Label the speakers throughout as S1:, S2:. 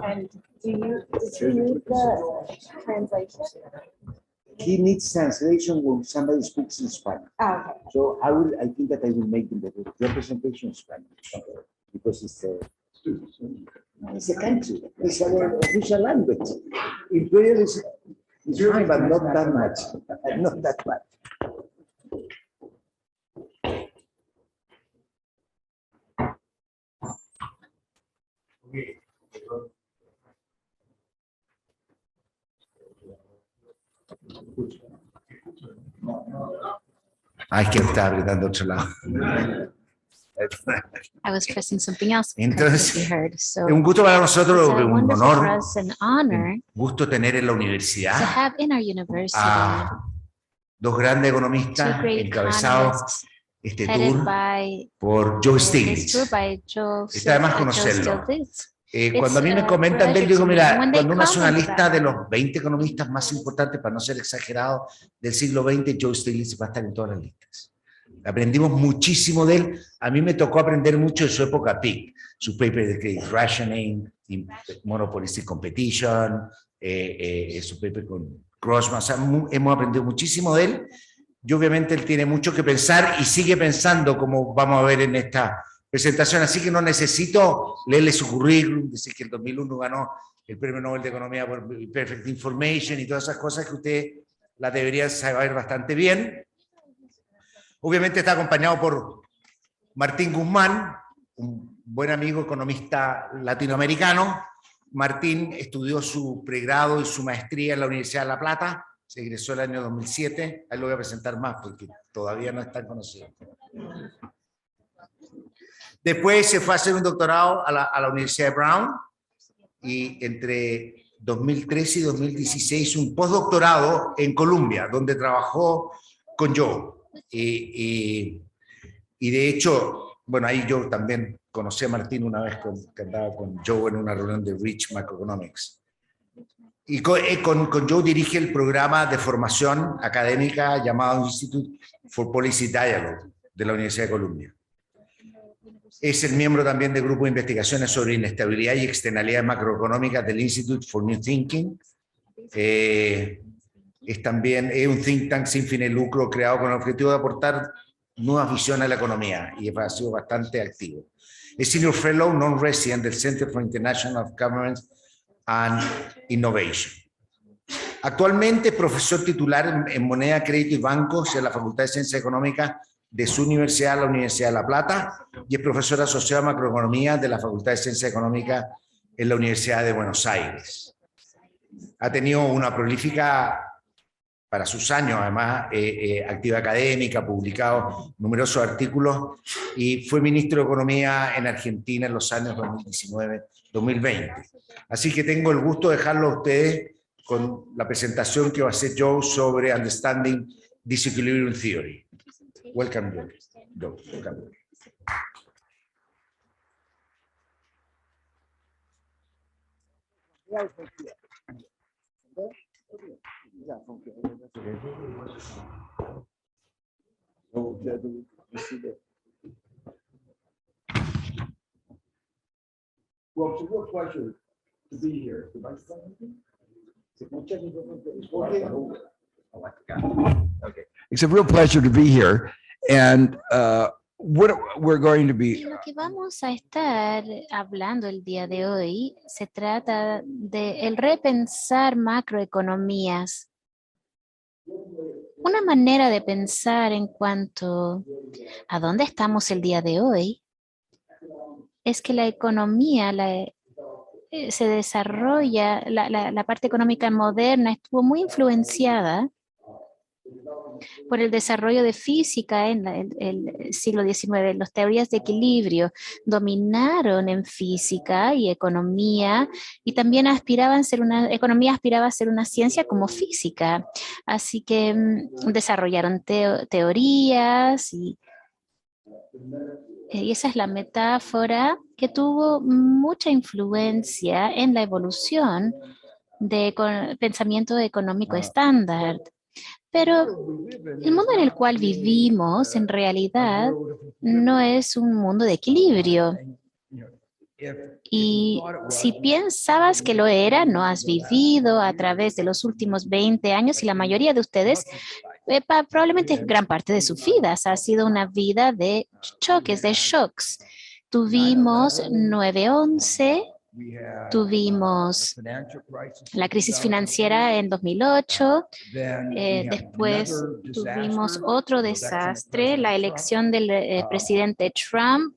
S1: And did you need the translation?
S2: He needs translation when somebody speaks in Spanish.
S1: Oh, okay.
S2: So I think that I will make the representation in Spanish because it's a country. It's our official language. Imperial is fine, but not that much. Not that much. Ay, que estaba gritando otro lado.
S3: I was pressing something else.
S2: Entonces,
S3: couldn't be heard. So
S2: Es un gusto para nosotros,
S3: it's a
S2: un
S3: wonderful for
S2: honor,
S3: us, an honor
S2: un gusto tener en la
S3: to
S2: universidad
S3: have in our university
S2: a dos grandes
S3: two
S2: economistas
S3: great
S2: encabezados
S3: economists
S2: este
S3: headed
S2: tour
S3: by
S2: por Joe
S3: this
S2: Stiglitz.
S3: tour by Joe
S2: Está de más
S3: Joe
S2: conocerlo.
S3: Stiglitz.
S2: Cuando a mí me
S3: a
S2: comentan de él, yo digo,
S3: pleasure to me.
S2: mira,
S3: When they
S2: cuando uno hace una
S3: comment
S2: lista
S3: that,
S2: de los 20 economistas más importantes, para no ser exagerado, del siglo XX, Joe Stiglitz va a estar en todas las listas. Aprendimos muchísimo de él. A mí me tocó aprender mucho de su época peak, su paper de credit rationing, monopolistic competition, su paper con Grossman. O sea, hemos aprendido muchísimo de él. Y obviamente él tiene mucho que pensar y sigue pensando, como vamos a ver en esta presentación. Así que no necesito leerle su currículum, decir que en 2001 ganó el Premio Nobel de Economía por Perfect Information y todas esas cosas que usted las debería saber bastante bien. Obviamente está acompañado por Martín Guzmán, un buen amigo economista latinoamericano. Martín estudió su pregrado y su maestría en la Universidad de La Plata, se egresó el año 2007, ahí lo voy a presentar más porque todavía no es tan conocido. Después se fue a hacer un doctorado a la Universidad de Brown y entre 2013 y 2016 un postdoctorado en Columbia, donde trabajó con Joe. Y de hecho, bueno, ahí yo también conocí a Martín una vez que andaba con Joe en una reunión de Rich Macroeconomics. Y con Joe dirige el programa de formación académica llamado Institute for Policy Dialogue de la Universidad de Columbia. Es el miembro también del grupo de investigaciones sobre inestabilidad y externalidades macroeconómicas del Institute for New Thinking. Es también un think tank sin fines de lucro creado con el objetivo de aportar nuevas visiones a la economía y ha sido bastante activo. Es Senior Fellow Non-Resident del Center for International Governance and Innovation. Actualmente es profesor titular en moneda, crédito y bancos en la Facultad de Ciencias Económicas de su universidad, la Universidad de La Plata, y es profesor asociado a macroeconomía de la Facultad de Ciencias Económicas en la Universidad de Buenos Aires. Ha tenido una prolífica, para sus años, además, actividad académica, publicado numerosos artículos y fue ministro de Economía en Argentina en los años 2019-2020. Así que tengo el gusto de dejarlo a ustedes con la presentación que va a hacer Joe sobre Understanding Disequilibrium Theory. Welcome, Joe. Welcome.
S4: Well, it's a real pleasure to be here. It's a real pleasure to be here, and what we're going to be.
S3: Y lo que vamos a estar hablando el día de hoy se trata de el repensar macroeconomías. Una manera de pensar en cuanto a dónde estamos el día de hoy es que la economía se desarrolla, la parte económica moderna estuvo muy influenciada por el desarrollo de física en el siglo XIX. Las teorías de equilibrio dominaron en física y economía, y también economía aspiraba a ser una ciencia como física. Así que desarrollaron teorías y esa es la metáfora que tuvo mucha influencia en la evolución de pensamiento económico estándar. Pero el mundo en el cual vivimos, en realidad, no es un mundo de equilibrio. Y si pensabas que lo era, no has vivido a través de los últimos 20 años y la mayoría de ustedes, probablemente gran parte de sus vidas, ha sido una vida de choques, de shocks. Tuvimos 9/11, tuvimos la crisis financiera en 2008, después tuvimos otro desastre, la elección del presidente Trump,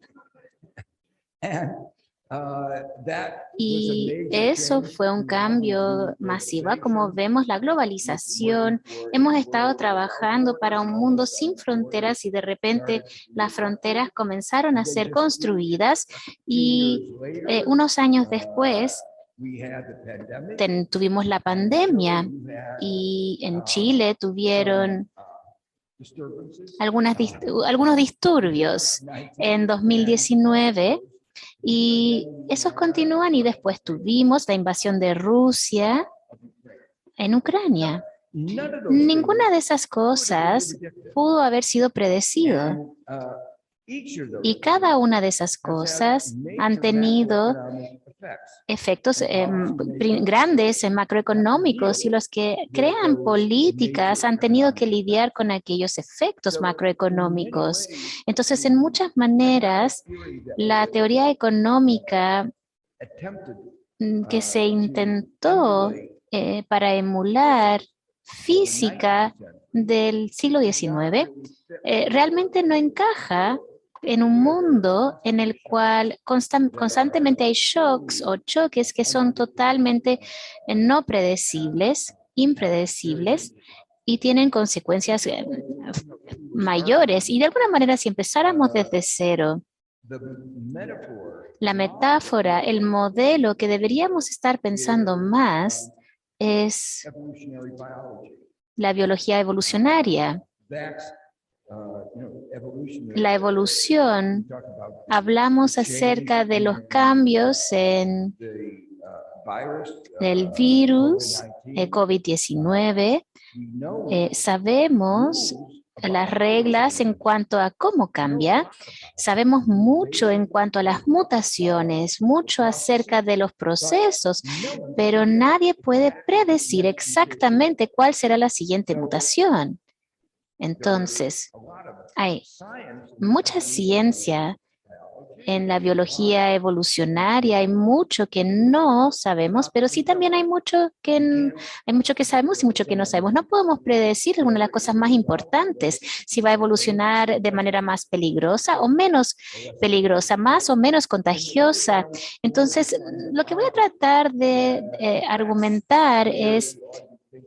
S3: y eso fue un cambio masivo. Como vemos, la globalización, hemos estado trabajando para un mundo sin fronteras y de repente las fronteras comenzaron a ser construidas y unos años después tuvimos la pandemia y en Chile tuvieron algunos disturbios en 2019 y esos continúan y después tuvimos la invasión de Rusia en Ucrania. Ninguna de esas cosas pudo haber sido predecido. Y cada una de esas cosas han tenido efectos grandes macroeconómicos y los que crean políticas han tenido que lidiar con aquellos efectos macroeconómicos. Entonces, en muchas maneras, la teoría económica que se intentó para emular física del siglo XIX realmente no encaja en un mundo en el cual constantemente hay shocks o choques que son totalmente no predecibles, impredecibles y tienen consecuencias mayores. Y de alguna manera, si empezáramos desde cero, la metáfora, el modelo que deberíamos estar pensando más es la biología evolucionaria. La evolución, hablamos acerca de los cambios en el virus COVID-19. Sabemos las reglas en cuanto a cómo cambia. Sabemos mucho en cuanto a las mutaciones, mucho acerca de los procesos, pero nadie puede predecir exactamente cuál será la siguiente mutación. Entonces, hay mucha ciencia en la biología evolucionaria, hay mucho que no sabemos, pero sí también hay mucho que sabemos y mucho que no sabemos. No podemos predecir alguna de las cosas más importantes, si va a evolucionar de manera más peligrosa o menos peligrosa, más o menos contagiosa. Entonces, lo que voy a tratar de argumentar es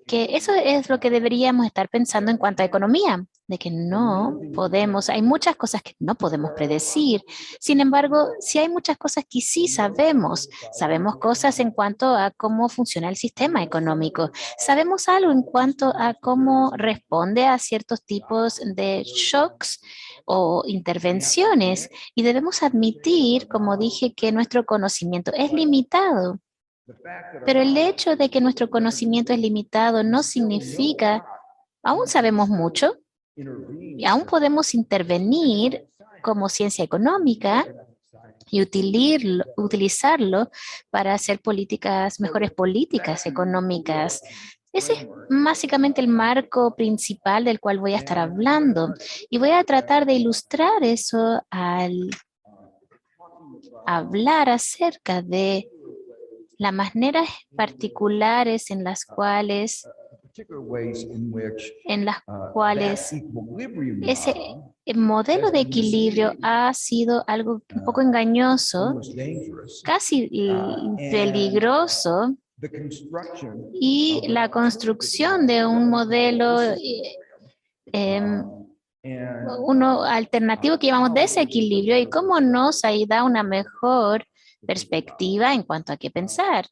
S3: que eso es lo que deberíamos estar pensando en cuanto a economía, de que no podemos, hay muchas cosas que no podemos predecir. Sin embargo, sí hay muchas cosas que sí sabemos. Sabemos cosas en cuanto a cómo funciona el sistema económico. Sabemos algo en cuanto a cómo responde a ciertos tipos de shocks o intervenciones. Y debemos admitir, como dije, que nuestro conocimiento es limitado. Pero el hecho de que nuestro conocimiento es limitado no significa, aún sabemos mucho y aún podemos intervenir como ciencia económica y utilizarlo para hacer mejores políticas económicas. Ese es básicamente el marco principal del cual voy a estar hablando y voy a tratar de ilustrar eso al hablar acerca de las maneras particulares en las cuales ese modelo de equilibrio ha sido algo un poco engañoso, casi peligroso, y la construcción de un modelo uno alternativo que llamamos desequilibrio y cómo nos da una mejor perspectiva en cuanto a qué pensar.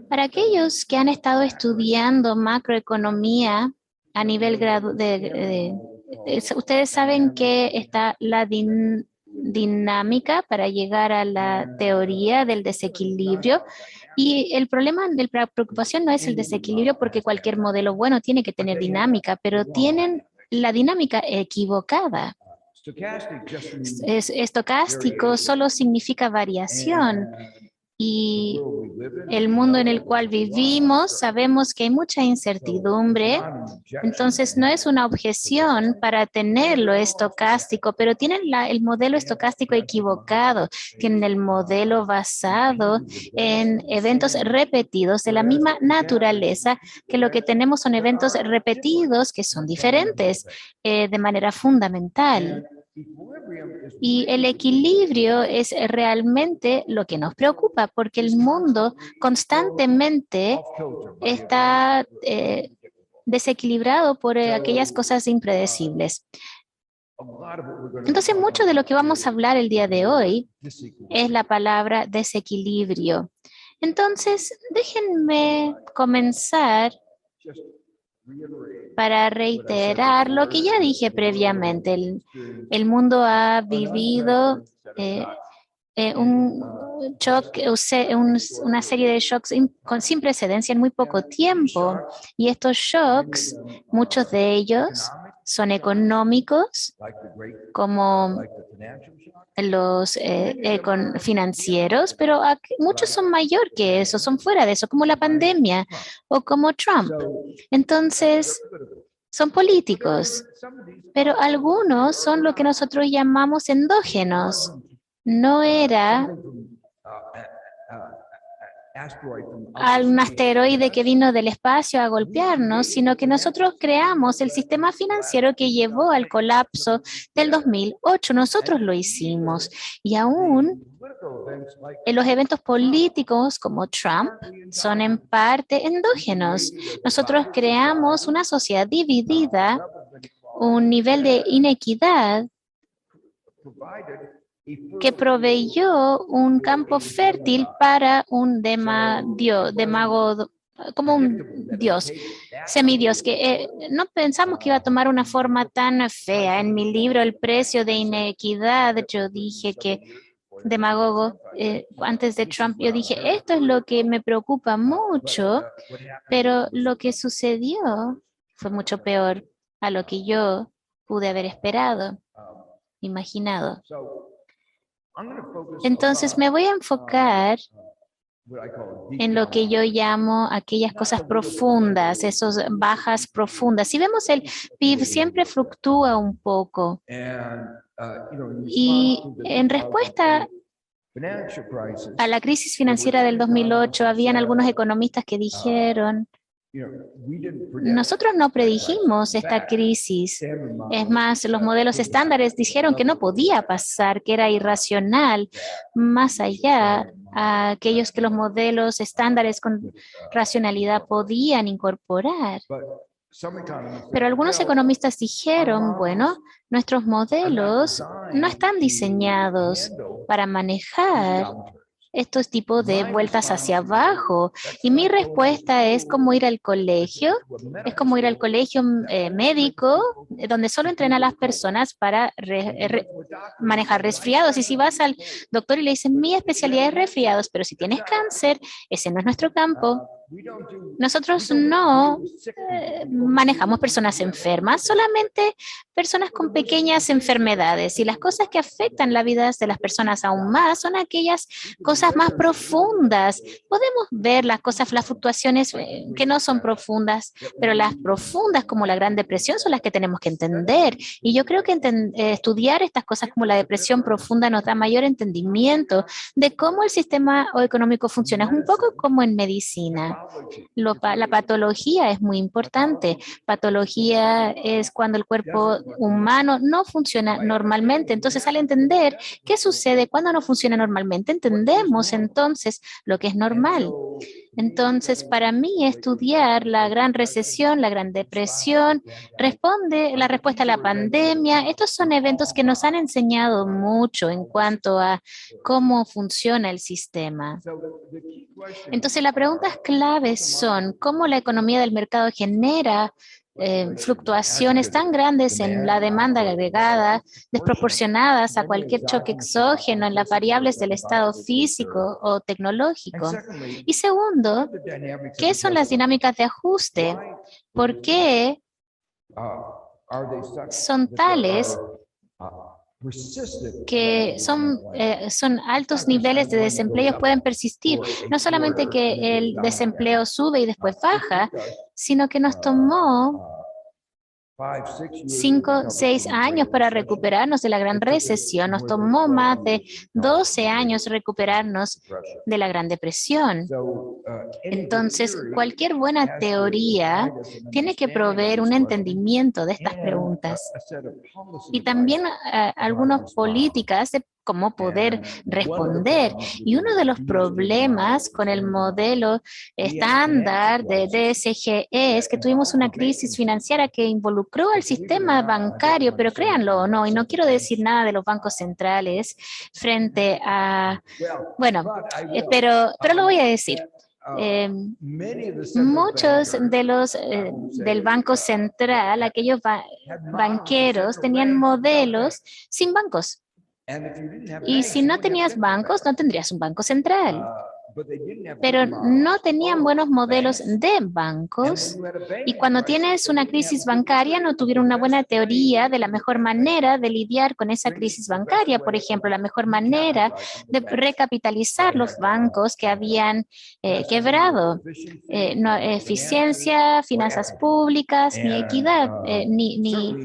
S3: Para aquellos que han estado estudiando macroeconomía a nivel ustedes saben que está la dinámica para llegar a la teoría del desequilibrio. Y el problema, la preocupación no es el desequilibrio, porque cualquier modelo bueno tiene que tener dinámica, pero tienen la dinámica equivocada. Estocástico solo significa variación. Y el mundo en el cual vivimos, sabemos que hay mucha incertidumbre, entonces no es una objeción para tener lo estocástico, pero tienen el modelo estocástico equivocado, tienen el modelo basado en eventos repetidos de la misma naturaleza, que lo que tenemos son eventos repetidos que son diferentes de manera fundamental. Y el equilibrio es realmente lo que nos preocupa, porque el mundo constantemente está desequilibrado por aquellas cosas impredecibles. Entonces, mucho de lo que vamos a hablar el día de hoy es la palabra desequilibrio. Entonces, déjenme comenzar para reiterar lo que ya dije previamente. El mundo ha vivido un shock, una serie de shocks sin precedencia en muy poco tiempo. Y estos shocks, muchos de ellos son económicos, como los financieros, pero muchos son mayor que eso, son fuera de eso, como la pandemia o como Trump. Entonces, son políticos, pero algunos son lo que nosotros llamamos endógenos. No era un asteroide que vino del espacio a golpearnos, sino que nosotros creamos el sistema financiero que llevó al colapso del 2008. Nosotros lo hicimos. Y aún en los eventos políticos como Trump son en parte endógenos. Nosotros creamos una sociedad dividida, un nivel de inequidad que proveyó un campo fértil para un demago, como un dios, semidios, que no pensamos que iba a tomar una forma tan fea. En mi libro, El precio de inequidad, yo dije que demagogo, antes de Trump, yo dije, esto es lo que me preocupa mucho, pero lo que sucedió fue mucho peor a lo que yo pude haber esperado, imaginado. Entonces me voy a enfocar en lo que yo llamo aquellas cosas profundas, esas bajas profundas. Si vemos el PIB siempre fluctúa un poco. Y en respuesta a la crisis financiera del 2008, habían algunos economistas que dijeron, nosotros no predijimos esta crisis. Es más, los modelos estándares dijeron que no podía pasar, que era irracional, más allá a aquellos que los modelos estándares con racionalidad podían incorporar. Pero algunos economistas dijeron, bueno, nuestros modelos no están diseñados para manejar estos tipos de vueltas hacia abajo. Y mi respuesta es como ir al colegio, médico, donde solo entrena a las personas para manejar resfriados. Y si vas al doctor y le dicen, mi especialidad es resfriados, pero si tienes cáncer, ese no es nuestro campo. Nosotros no manejamos personas enfermas, solamente personas con pequeñas enfermedades. Y las cosas que afectan la vida de las personas aún más son aquellas cosas más profundas. Podemos ver las fluctuaciones que no son profundas, pero las profundas como la Gran Depresión son las que tenemos que entender. Y yo creo que estudiar estas cosas como la depresión profunda nos da mayor entendimiento de cómo el sistema económico funciona. Es un poco como en medicina. La patología es muy importante. Patología es cuando el cuerpo humano no funciona normalmente. Entonces, al entender qué sucede cuando no funciona normalmente, entendemos entonces lo que es normal. Entonces, para mí, estudiar la Gran Recesión, la Gran Depresión, la respuesta a la pandemia, estos son eventos que nos han enseñado mucho en cuanto a cómo funciona el sistema. Entonces, las preguntas claves son cómo la economía del mercado genera fluctuaciones tan grandes en la demanda agregada, desproporcionadas a cualquier choque exógeno en las variables del estado físico o tecnológico. Y segundo, ¿qué son las dinámicas de ajuste? ¿Por qué son tales que son altos niveles de desempleo pueden persistir? No solamente que el desempleo sube y después baja, sino que nos tomó 5, 6 años para recuperarnos de la gran recesión. Nos tomó más de 12 años recuperarnos de la Gran Depresión. Entonces, cualquier buena teoría tiene que proveer un entendimiento de estas preguntas y también algunas políticas de cómo poder responder. Y uno de los problemas con el modelo estándar de DSGE es que tuvimos una crisis financiera que involucró al sistema bancario, pero créanlo o no, y no quiero decir nada de los bancos centrales frente a, bueno, pero lo voy a decir. Muchos de los del Banco Central, aquellos banqueros, tenían modelos sin bancos. Y si no tenías bancos, no tendrías un banco central. Pero no tenían buenos modelos de bancos y cuando tienes una crisis bancaria no tuvieron una buena teoría de la mejor manera de lidiar con esa crisis bancaria. Por ejemplo, la mejor manera de recapitalizar los bancos que habían quebrado. No, eficiencia, finanzas públicas, ni equidad, ni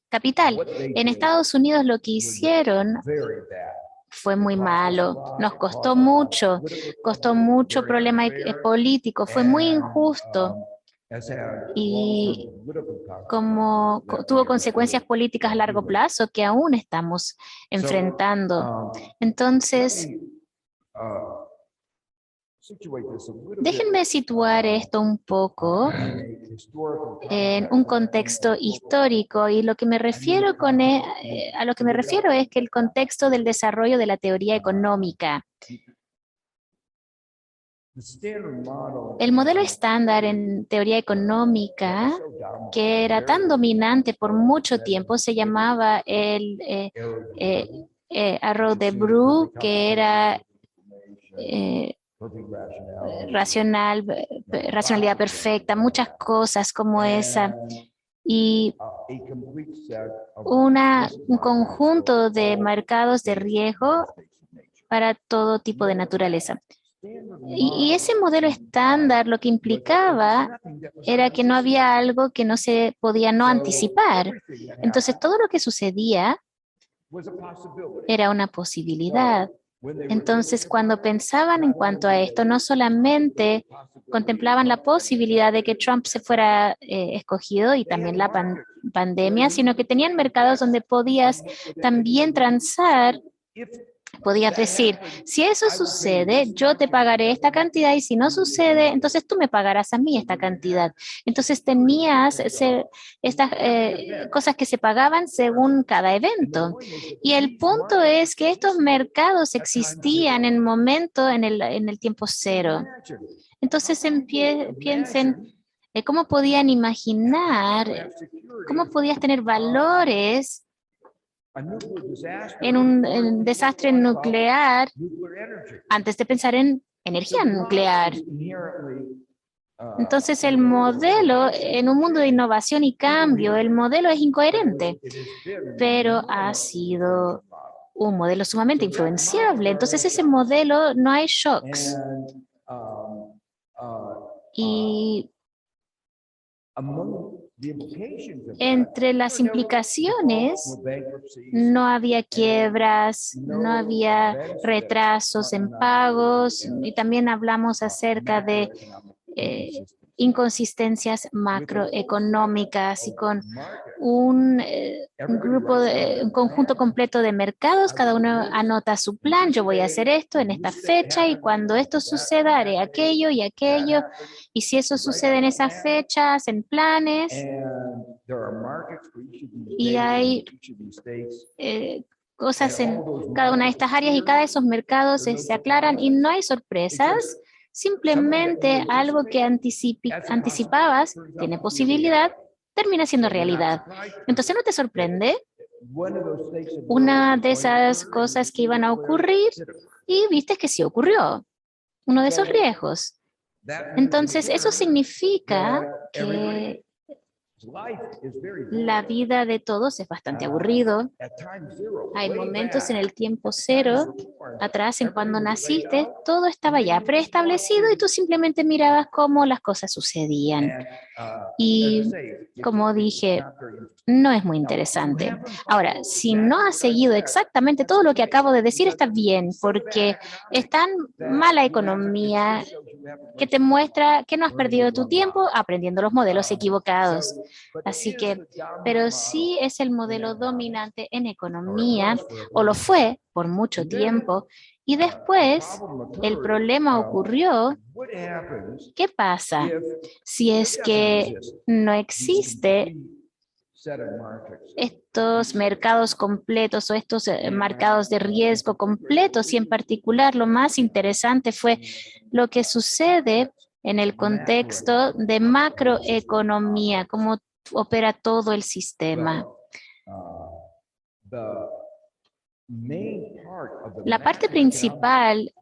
S3: capital. En Estados Unidos lo que hicieron fue muy malo, nos costó mucho problema político, fue muy injusto y como tuvo consecuencias políticas a largo plazo que aún estamos enfrentando. Entonces, déjenme situar esto un poco en un contexto histórico y lo que me refiero a lo que me refiero es que el contexto del desarrollo de la teoría económica. El modelo estándar en teoría económica, que era tan dominante por mucho tiempo, se llamaba el Arrow de Bru, que era racionalidad perfecta, muchas cosas como esa, y un conjunto de mercados de riesgo para todo tipo de naturaleza. Y ese modelo estándar lo que implicaba era que no había algo que no se podía no anticipar. Entonces todo lo que sucedía era una posibilidad. Entonces, cuando pensaban en cuanto a esto, no solamente contemplaban la posibilidad de que Trump se fuera escogido y también la pandemia, sino que tenían mercados donde podías también transar. Podías decir, si eso sucede, yo te pagaré esta cantidad y si no sucede, entonces tú me pagarás a mí esta cantidad. Entonces tenías estas cosas que se pagaban según cada evento. Y el punto es que estos mercados existían en el tiempo cero. Entonces piensen cómo podían imaginar, cómo podías tener valores en un desastre nuclear antes de pensar en energía nuclear. Entonces el modelo, en un mundo de innovación y cambio, el modelo es incoherente, pero ha sido un modelo sumamente influenciable. Entonces ese modelo no hay shocks. Y entre las implicaciones, no había quiebras, no había retrasos en pagos, y también hablamos acerca de inconsistencias macroeconómicas y con un conjunto completo de mercados, cada uno anota su plan, yo voy a hacer esto en esta fecha y cuando esto suceda haré aquello y aquello, y si eso sucede en esas fechas, en planes, y hay cosas en cada una de estas áreas y cada de esos mercados se aclaran y no hay sorpresas, simplemente algo que anticipabas, tiene posibilidad, termina siendo realidad. Entonces, ¿no te sorprende? Una de esas cosas que iban a ocurrir y viste que sí ocurrió, uno de esos riesgos. Entonces, eso significa que la vida de todos es bastante aburrido. Hay momentos en el tiempo cero, atrás, en cuando naciste, todo estaba ya preestablecido y tú simplemente mirabas cómo las cosas sucedían. Y como dije, no es muy interesante. Ahora, si no has seguido exactamente todo lo que acabo de decir, está bien, porque es tan mala economía que te muestra que no has perdido tu tiempo aprendiendo los modelos equivocados. Así que, pero sí es el modelo dominante en economía, o lo fue por mucho tiempo, y después el problema ocurrió. ¿Qué pasa si es que no existe estos mercados completos o estos mercados de riesgo completos? Y en particular lo más interesante fue lo que sucede en el contexto de macroeconomía, cómo opera todo el sistema. La parte principal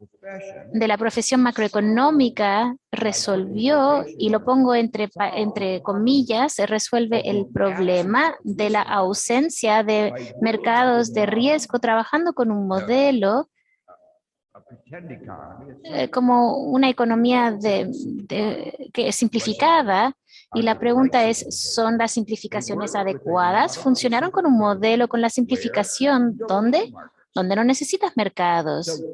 S3: de la profesión macroeconómica resolvió, y lo pongo entre comillas, se resuelve el problema de la ausencia de mercados de riesgo trabajando con un modelo como una economía que es simplificada. Y la pregunta es, ¿son las simplificaciones adecuadas? ¿Funcionaron con un modelo con la simplificación? ¿Dónde? Donde no necesitas mercados.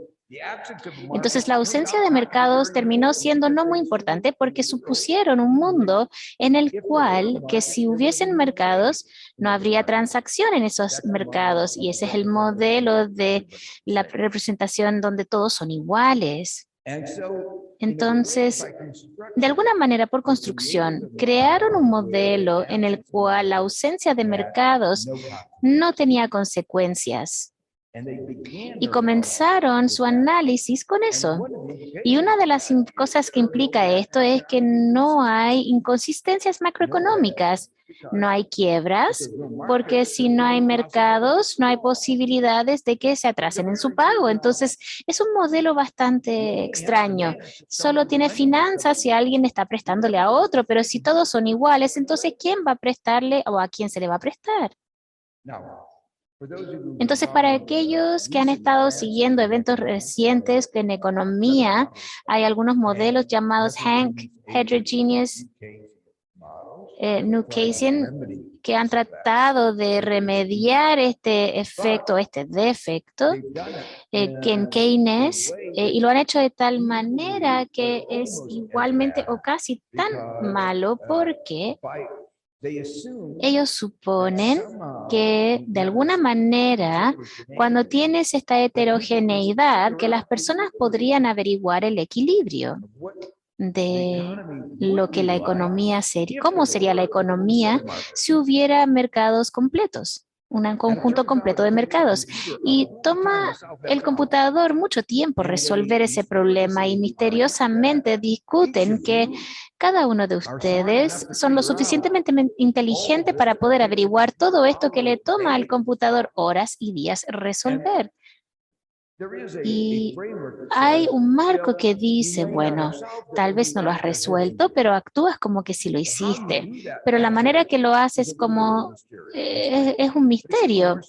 S3: Entonces, la ausencia de mercados terminó siendo no muy importante porque supusieron un mundo en el cual que si hubiesen mercados, no habría transacción en esos mercados. Y ese es el modelo de la representación donde todos son iguales. Entonces, de alguna manera, por construcción, crearon un modelo en el cual la ausencia de mercados no tenía consecuencias. Y comenzaron su análisis con eso. Y una de las cosas que implica esto es que no hay inconsistencias macroeconómicas, no hay quiebras, porque si no hay mercados, no hay posibilidades de que se atrasen en su pago. Entonces, es un modelo bastante extraño. Solo tiene finanzas si alguien está prestándole a otro, pero si todos son iguales, entonces, ¿quién va a prestarle o a quién se le va a prestar? Entonces, para aquellos que han estado siguiendo eventos recientes en economía, hay algunos modelos llamados Hank Heterogeneous New Keynesian que han tratado de remediar este efecto, este defecto que en Keynes, y lo han hecho de tal manera que es igualmente o casi tan malo porque ellos suponen que de alguna manera, cuando tienes esta heterogeneidad, que las personas podrían averiguar el equilibrio de lo que la economía sería, cómo sería la economía si hubiera mercados completos, un conjunto completo de mercados. Y toma el computador mucho tiempo resolver ese problema y misteriosamente discuten que cada uno de ustedes son lo suficientemente inteligente para poder averiguar todo esto que le toma al computador horas y días resolver. Y hay un marco que dice, bueno, tal vez no lo has resuelto, pero actúas como que sí lo hiciste. Pero la manera que lo haces como es un misterio.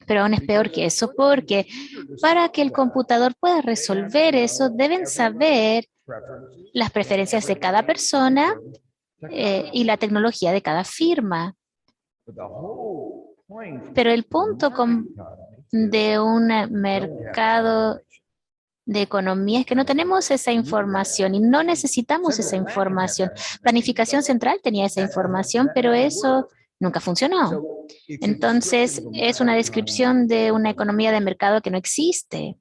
S3: Pero aún es peor que eso, porque para que el computador pueda resolver eso, deben saber las preferencias de cada persona y la tecnología de cada firma. Pero el punto de un mercado de economía es que no tenemos esa información y no necesitamos esa información. Planificación Central tenía esa información, pero eso nunca funcionó. Entonces, es una descripción de una economía de mercado que no existe.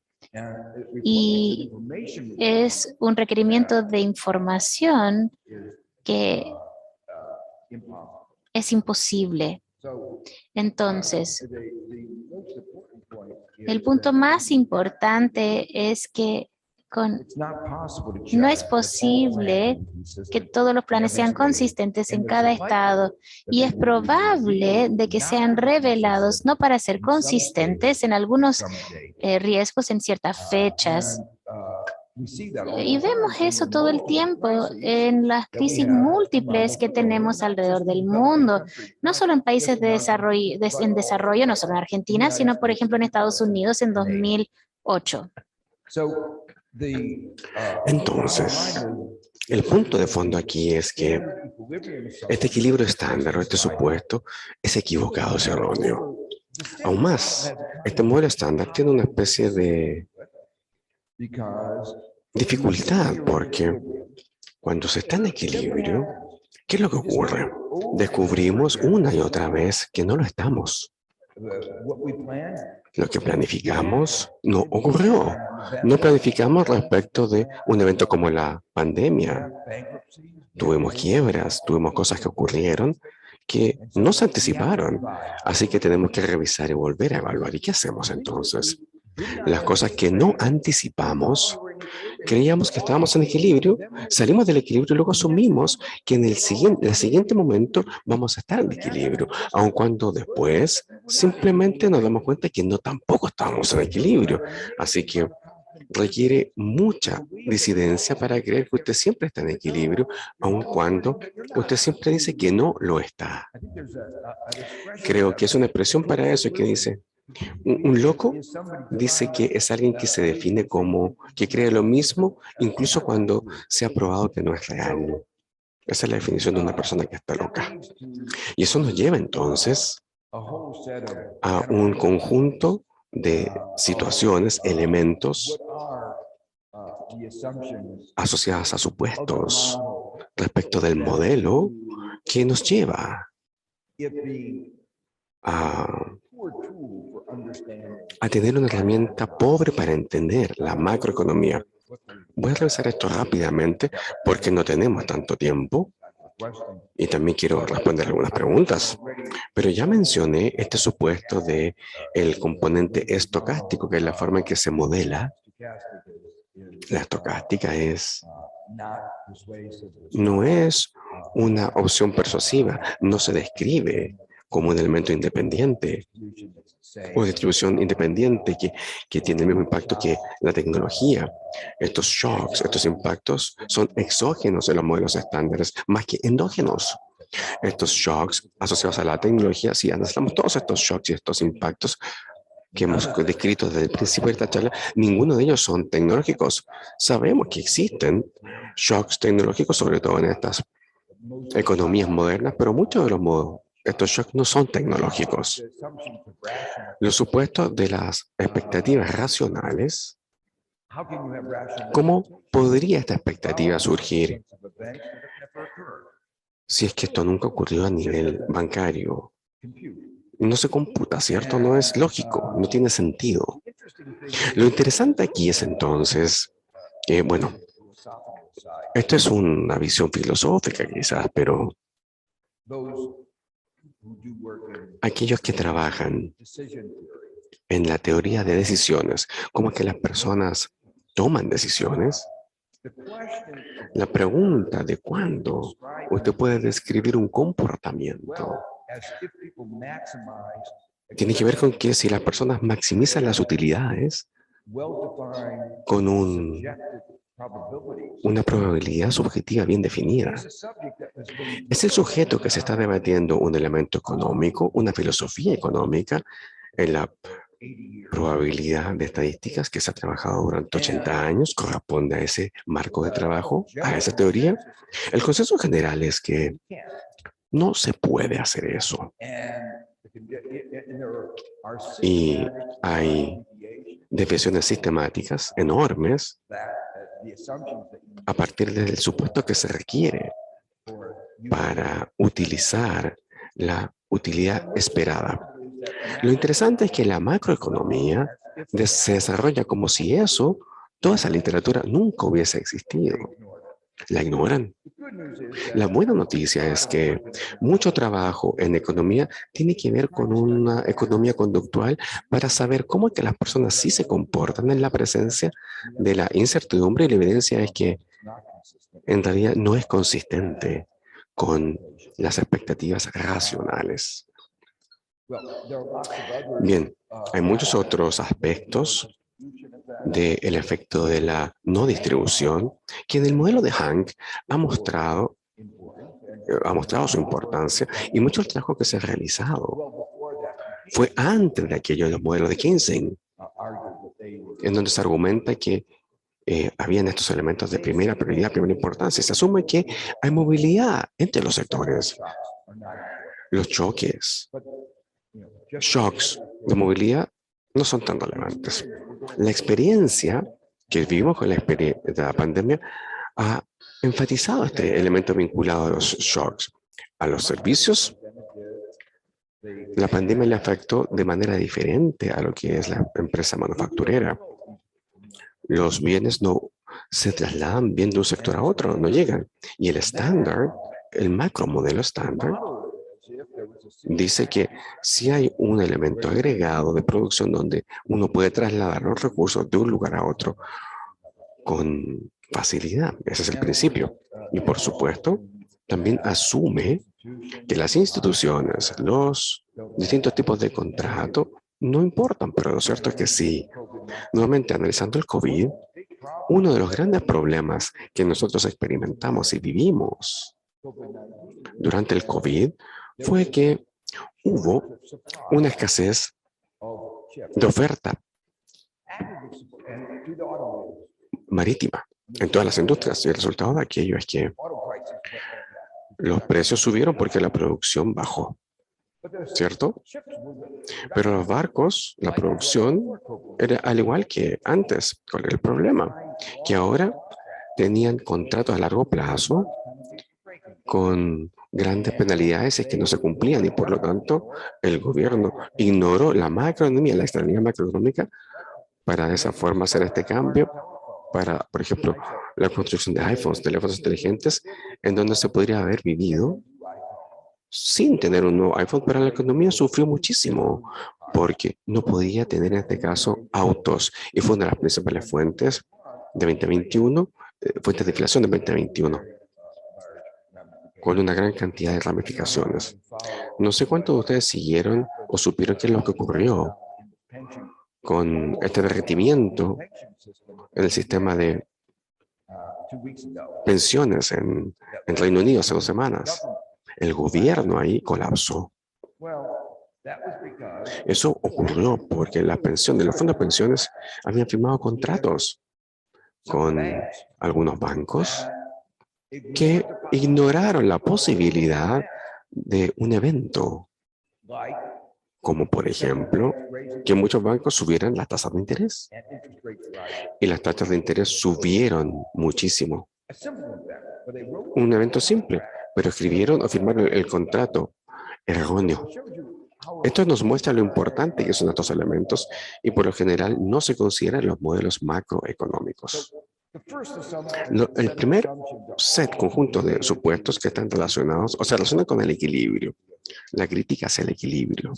S3: Y es un requerimiento de información que es imposible. Entonces, el punto más importante es que No es posible que todos los planes sean consistentes en cada estado y es probable de que sean revelados no para ser consistentes en algunos riesgos en ciertas fechas. Y vemos eso todo el tiempo en las crisis múltiples que tenemos alrededor del mundo, no solo en países en desarrollo, no solo en Argentina, sino por ejemplo en Estados Unidos en 2008.
S5: Entonces, el punto de fondo aquí es que este equilibrio estándar o este supuesto es equivocado, es erróneo. Aún más, este modelo estándar tiene una especie de dificultad porque cuando se está en equilibrio, ¿qué es lo que ocurre? Descubrimos una y otra vez que no lo estamos. Lo que planificamos no ocurrió. No planificamos respecto de un evento como la pandemia. Tuvimos quiebras, tuvimos cosas que ocurrieron que no se anticiparon. Así que tenemos que revisar y volver a evaluar. ¿Y qué hacemos entonces? Las cosas que no anticipamos, creíamos que estábamos en equilibrio, salimos del equilibrio y luego asumimos que en el siguiente momento vamos a estar en equilibrio, aun cuando después simplemente nos damos cuenta que no tampoco estábamos en equilibrio. Así que requiere mucha disidencia para creer que usted siempre está en equilibrio, aun cuando usted siempre dice que no lo está. Creo que es una expresión para eso que dice, un loco dice que es alguien que se define como que cree lo mismo, incluso cuando se ha probado que no es real. Esa es la definición de una persona que está loca. Y eso nos lleva entonces a un conjunto de situaciones, elementos asociadas a supuestos respecto del modelo que nos lleva a tener una herramienta pobre para entender la macroeconomía. Voy a revisar esto rápidamente porque no tenemos tanto tiempo y también quiero responder algunas preguntas. Pero ya mencioné este supuesto de el componente estocástico, que es la forma en que se modela. La estocástica no es una opción persuasiva, no se describe como un elemento independiente o distribución independiente que tiene el mismo impacto que la tecnología. Estos shocks, estos impactos son exógenos en los modelos estándares más que endógenos. Estos shocks asociados a la tecnología, si analizamos todos estos shocks y estos impactos que hemos descrito desde el principio de esta charla, ninguno de ellos son tecnológicos. Sabemos que existen shocks tecnológicos, sobre todo en estas economías modernas, pero muchos de estos shocks no son tecnológicos. Los supuestos de las expectativas racionales, ¿cómo podría esta expectativa surgir si es que esto nunca ocurrió a nivel bancario? No se computa, ¿cierto? No es lógico, no tiene sentido. Lo interesante aquí es entonces, bueno, esto es una visión filosófica quizás, pero aquellos que trabajan en la teoría de decisiones, cómo es que las personas toman decisiones, la pregunta de cuándo usted puede describir un comportamiento tiene que ver con que si las personas maximizan las utilidades con una probabilidad subjetiva bien definida. Es el sujeto que se está debatiendo un elemento económico, una filosofía económica en la probabilidad de estadísticas que se ha trabajado durante 80 años, corresponde a ese marco de trabajo, a esa teoría. El consenso general es que no se puede hacer eso. Y hay desviaciones sistemáticas enormes a partir del supuesto que se requiere para utilizar la utilidad esperada. Lo interesante es que la macroeconomía se desarrolla como si toda esa literatura nunca hubiese existido. La ignoran. La buena noticia es que mucho trabajo en economía tiene que ver con una economía conductual para saber cómo es que las personas sí se comportan en la presencia de la incertidumbre, y la evidencia es que en realidad no es consistente con las expectativas racionales. Bien, hay muchos otros aspectos del efecto de la no distribución que en el modelo de Hank ha mostrado su importancia, y mucho del trabajo que se ha realizado fue antes de aquello del modelo de Keynesian, en donde se argumenta que habían estos elementos de primera prioridad, primera importancia. Se asume que hay movilidad entre los sectores. Los shocks de movilidad no son tan relevantes. La experiencia que vivimos con la pandemia ha enfatizado este elemento vinculado a los shocks. A los servicios, la pandemia le afectó de manera diferente a lo que es la empresa manufacturera. Los bienes no se trasladan bien de un sector a otro, no llegan. Y el estándar, el macromodelo estándar, dice que si hay un elemento agregado de producción donde uno puede trasladar los recursos de un lugar a otro con facilidad. Ese es el principio. Y por supuesto, también asume que las instituciones, los distintos tipos de contrato no importan, pero lo cierto es que sí. Nuevamente, analizando el COVID, uno de los grandes problemas que nosotros experimentamos y vivimos durante el COVID fue que hubo una escasez de oferta marítima en todas las industrias, y el resultado de aquello es que los precios subieron porque la producción bajó, ¿cierto? Pero los barcos, la producción era al igual que antes. ¿Cuál era el problema? Que ahora tenían contratos a largo plazo con grandes penalidades si es que no se cumplían, y por lo tanto el gobierno ignoró la macroeconomía, la estabilidad macroeconómica, para de esa forma hacer este cambio para, por ejemplo, la construcción de iPhones, teléfonos inteligentes, en donde se podría haber vivido sin tener un nuevo iPhone, pero la economía sufrió muchísimo porque no podía tener en este caso autos, y fue una de las principales fuentes de 2021, fuentes de inflación de 2021, con una gran cantidad de ramificaciones. No sé cuántos de ustedes siguieron o supieron qué es lo que ocurrió con este derretimiento en el sistema de pensiones en Reino Unido hace 2 semanas. El gobierno ahí colapsó. Eso ocurrió porque la pensión de los fondos de pensiones habían firmado contratos con algunos bancos que ignoraron la posibilidad de un evento, como por ejemplo que muchos bancos subieran las tasas de interés, y las tasas de interés subieron muchísimo. Un evento simple, pero escribieron o firmaron el contrato erróneo. Esto nos muestra lo importante que son estos elementos, y por lo general no se consideran los modelos macroeconómicos. El primer conjunto de supuestos que están relacionados o se relacionan con el equilibrio, la crítica hacia el equilibrio.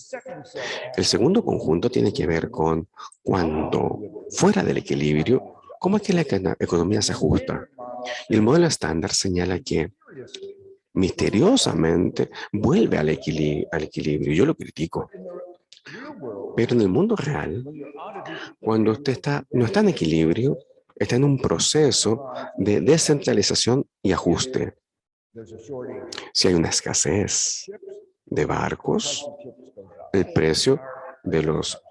S5: El segundo conjunto tiene que ver con cuando fuera del equilibrio, cómo es que la economía se ajusta. Y el modelo estándar señala que misteriosamente vuelve al equilibrio. Yo lo critico. Pero en el mundo real, cuando usted no está en equilibrio, está en un proceso de descentralización y ajuste. Si hay una escasez de barcos, el precio de los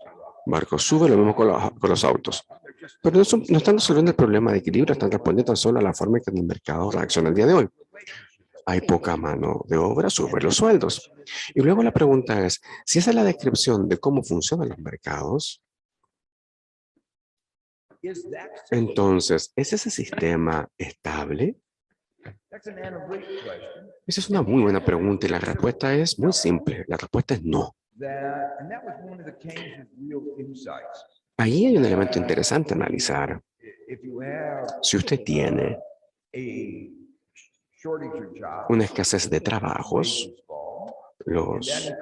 S5: barcos sube, lo mismo con los autos. Pero no están resolviendo el problema de equilibrio, están respondiendo tan solo a la forma en que el mercado reacciona el día de hoy. Hay poca mano de obra, suben los sueldos. Y luego la pregunta es, si esa es la descripción de cómo funcionan los mercados, entonces, ¿es ese sistema estable? Esa es una muy buena pregunta, y la respuesta es muy simple. La respuesta es no. Ahí hay un elemento interesante a analizar. Si usted tiene una escasez de trabajos, los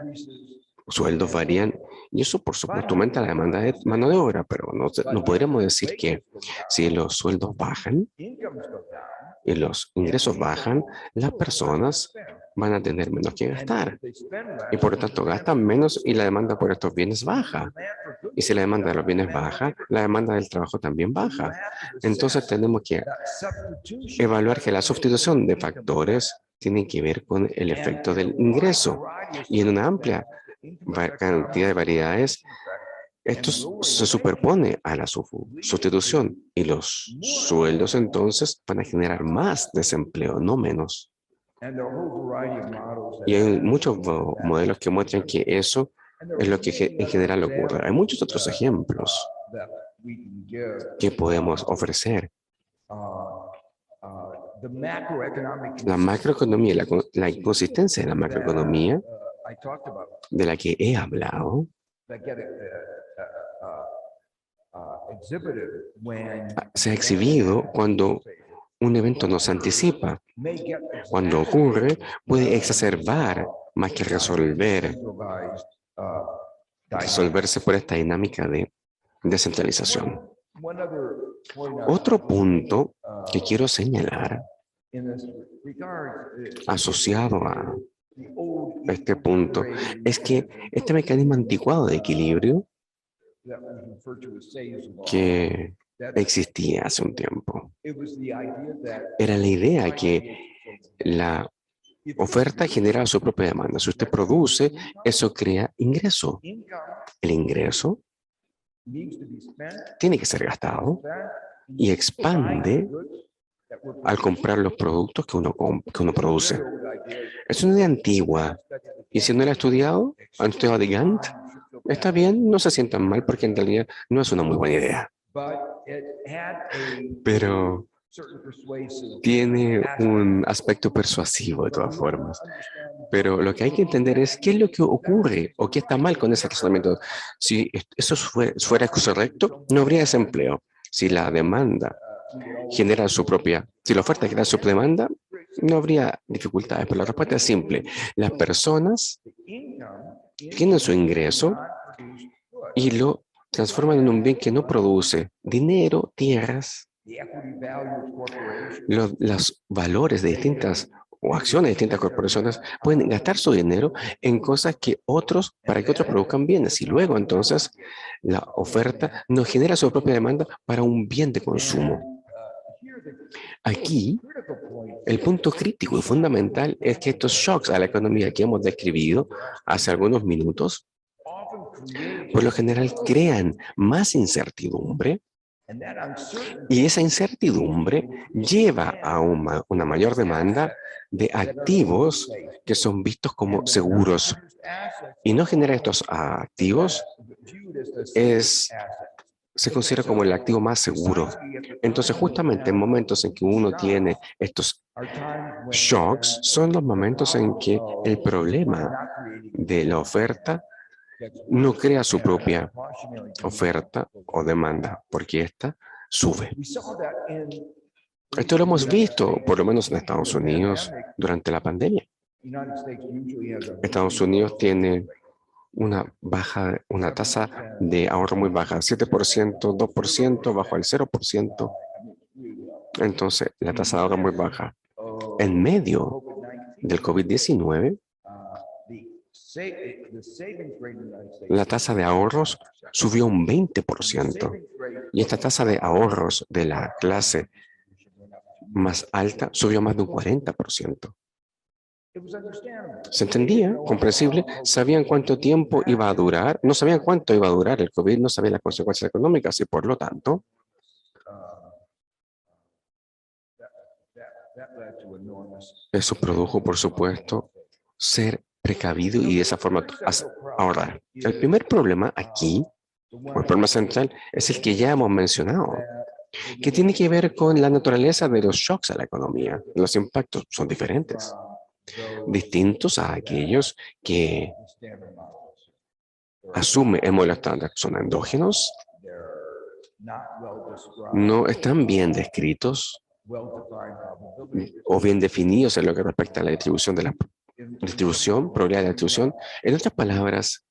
S5: sueldos varían y eso por supuesto aumenta la demanda de mano de obra, pero no podríamos decir que si los sueldos bajan y los ingresos bajan, las personas van a tener menos que gastar y por lo tanto gastan menos y la demanda por estos bienes baja. Y si la demanda de los bienes baja, la demanda del trabajo también baja. Entonces tenemos que evaluar que la sustitución de factores tiene que ver con el efecto del ingreso y en una amplia cantidad de variedades esto se superpone a la sustitución y los sueldos entonces van a generar más desempleo, no menos. Y hay muchos modelos que muestran que eso es lo que en general ocurre. Hay muchos otros ejemplos que podemos ofrecer. La macroeconomía, la inconsistencia de la macroeconomía, de la que he hablado, se ha exhibido cuando un evento nos anticipa. Cuando ocurre, puede exacerbar más que resolverse por esta dinámica de descentralización. Otro punto que quiero señalar, asociado a este punto, es que este mecanismo anticuado de equilibrio que existía hace un tiempo, era la idea que la oferta genera su propia demanda. Si usted produce, eso crea ingreso. El ingreso tiene que ser gastado y expande al comprar los productos que uno produce. Es una idea antigua y si no la ha estudiado, han estudiado de Gantt, está bien, no se sientan mal porque en realidad no es una muy buena idea. Pero tiene un aspecto persuasivo de todas formas. Pero lo que hay que entender es qué es lo que ocurre o qué está mal con ese razonamiento. Si eso fuera correcto, no habría desempleo. Si la demanda genera su propia, si la oferta genera su demanda, no habría dificultades. Pero la respuesta es simple. Las personas tienen su ingreso y lo transforman en un bien que no produce dinero, tierras. Los valores de distintas o acciones de distintas corporaciones pueden gastar su dinero en cosas para que otros produzcan bienes y luego entonces la oferta no genera su propia demanda para un bien de consumo. Aquí, el punto crítico y fundamental es que estos shocks a la economía que hemos descrito hace algunos minutos, por lo general crean más incertidumbre y esa incertidumbre lleva a una mayor demanda de activos que son vistos como seguros. Y no generar estos activos se considera como el activo más seguro. Entonces, justamente en momentos en que uno tiene estos shocks, son los momentos en que el problema de la oferta no crea su propia oferta o demanda, porque ésta sube. Esto lo hemos visto, por lo menos en Estados Unidos, durante la pandemia. Estados Unidos tiene una tasa de ahorro muy baja, 7%, 2%, bajo el 0%. Entonces, la tasa de ahorro muy baja. En medio del COVID-19, la tasa de ahorros subió un 20%. Y esta tasa de ahorros de la clase más alta subió más de un 40%. Se entendía, comprensible, sabían cuánto tiempo iba a durar, no sabían cuánto iba a durar el COVID, no sabían las consecuencias económicas y por lo tanto, eso produjo, por supuesto, ser precavido y de esa forma ahorrar. El primer problema aquí, o el problema central, es el que ya hemos mencionado, que tiene que ver con la naturaleza de los shocks a la economía. Los impactos son diferentes, distintos a aquellos que asume el modelo estándar. Son endógenos, no están bien descritos o bien definidos en lo que respecta a la distribución de la probabilidad de la distribución. En otras palabras,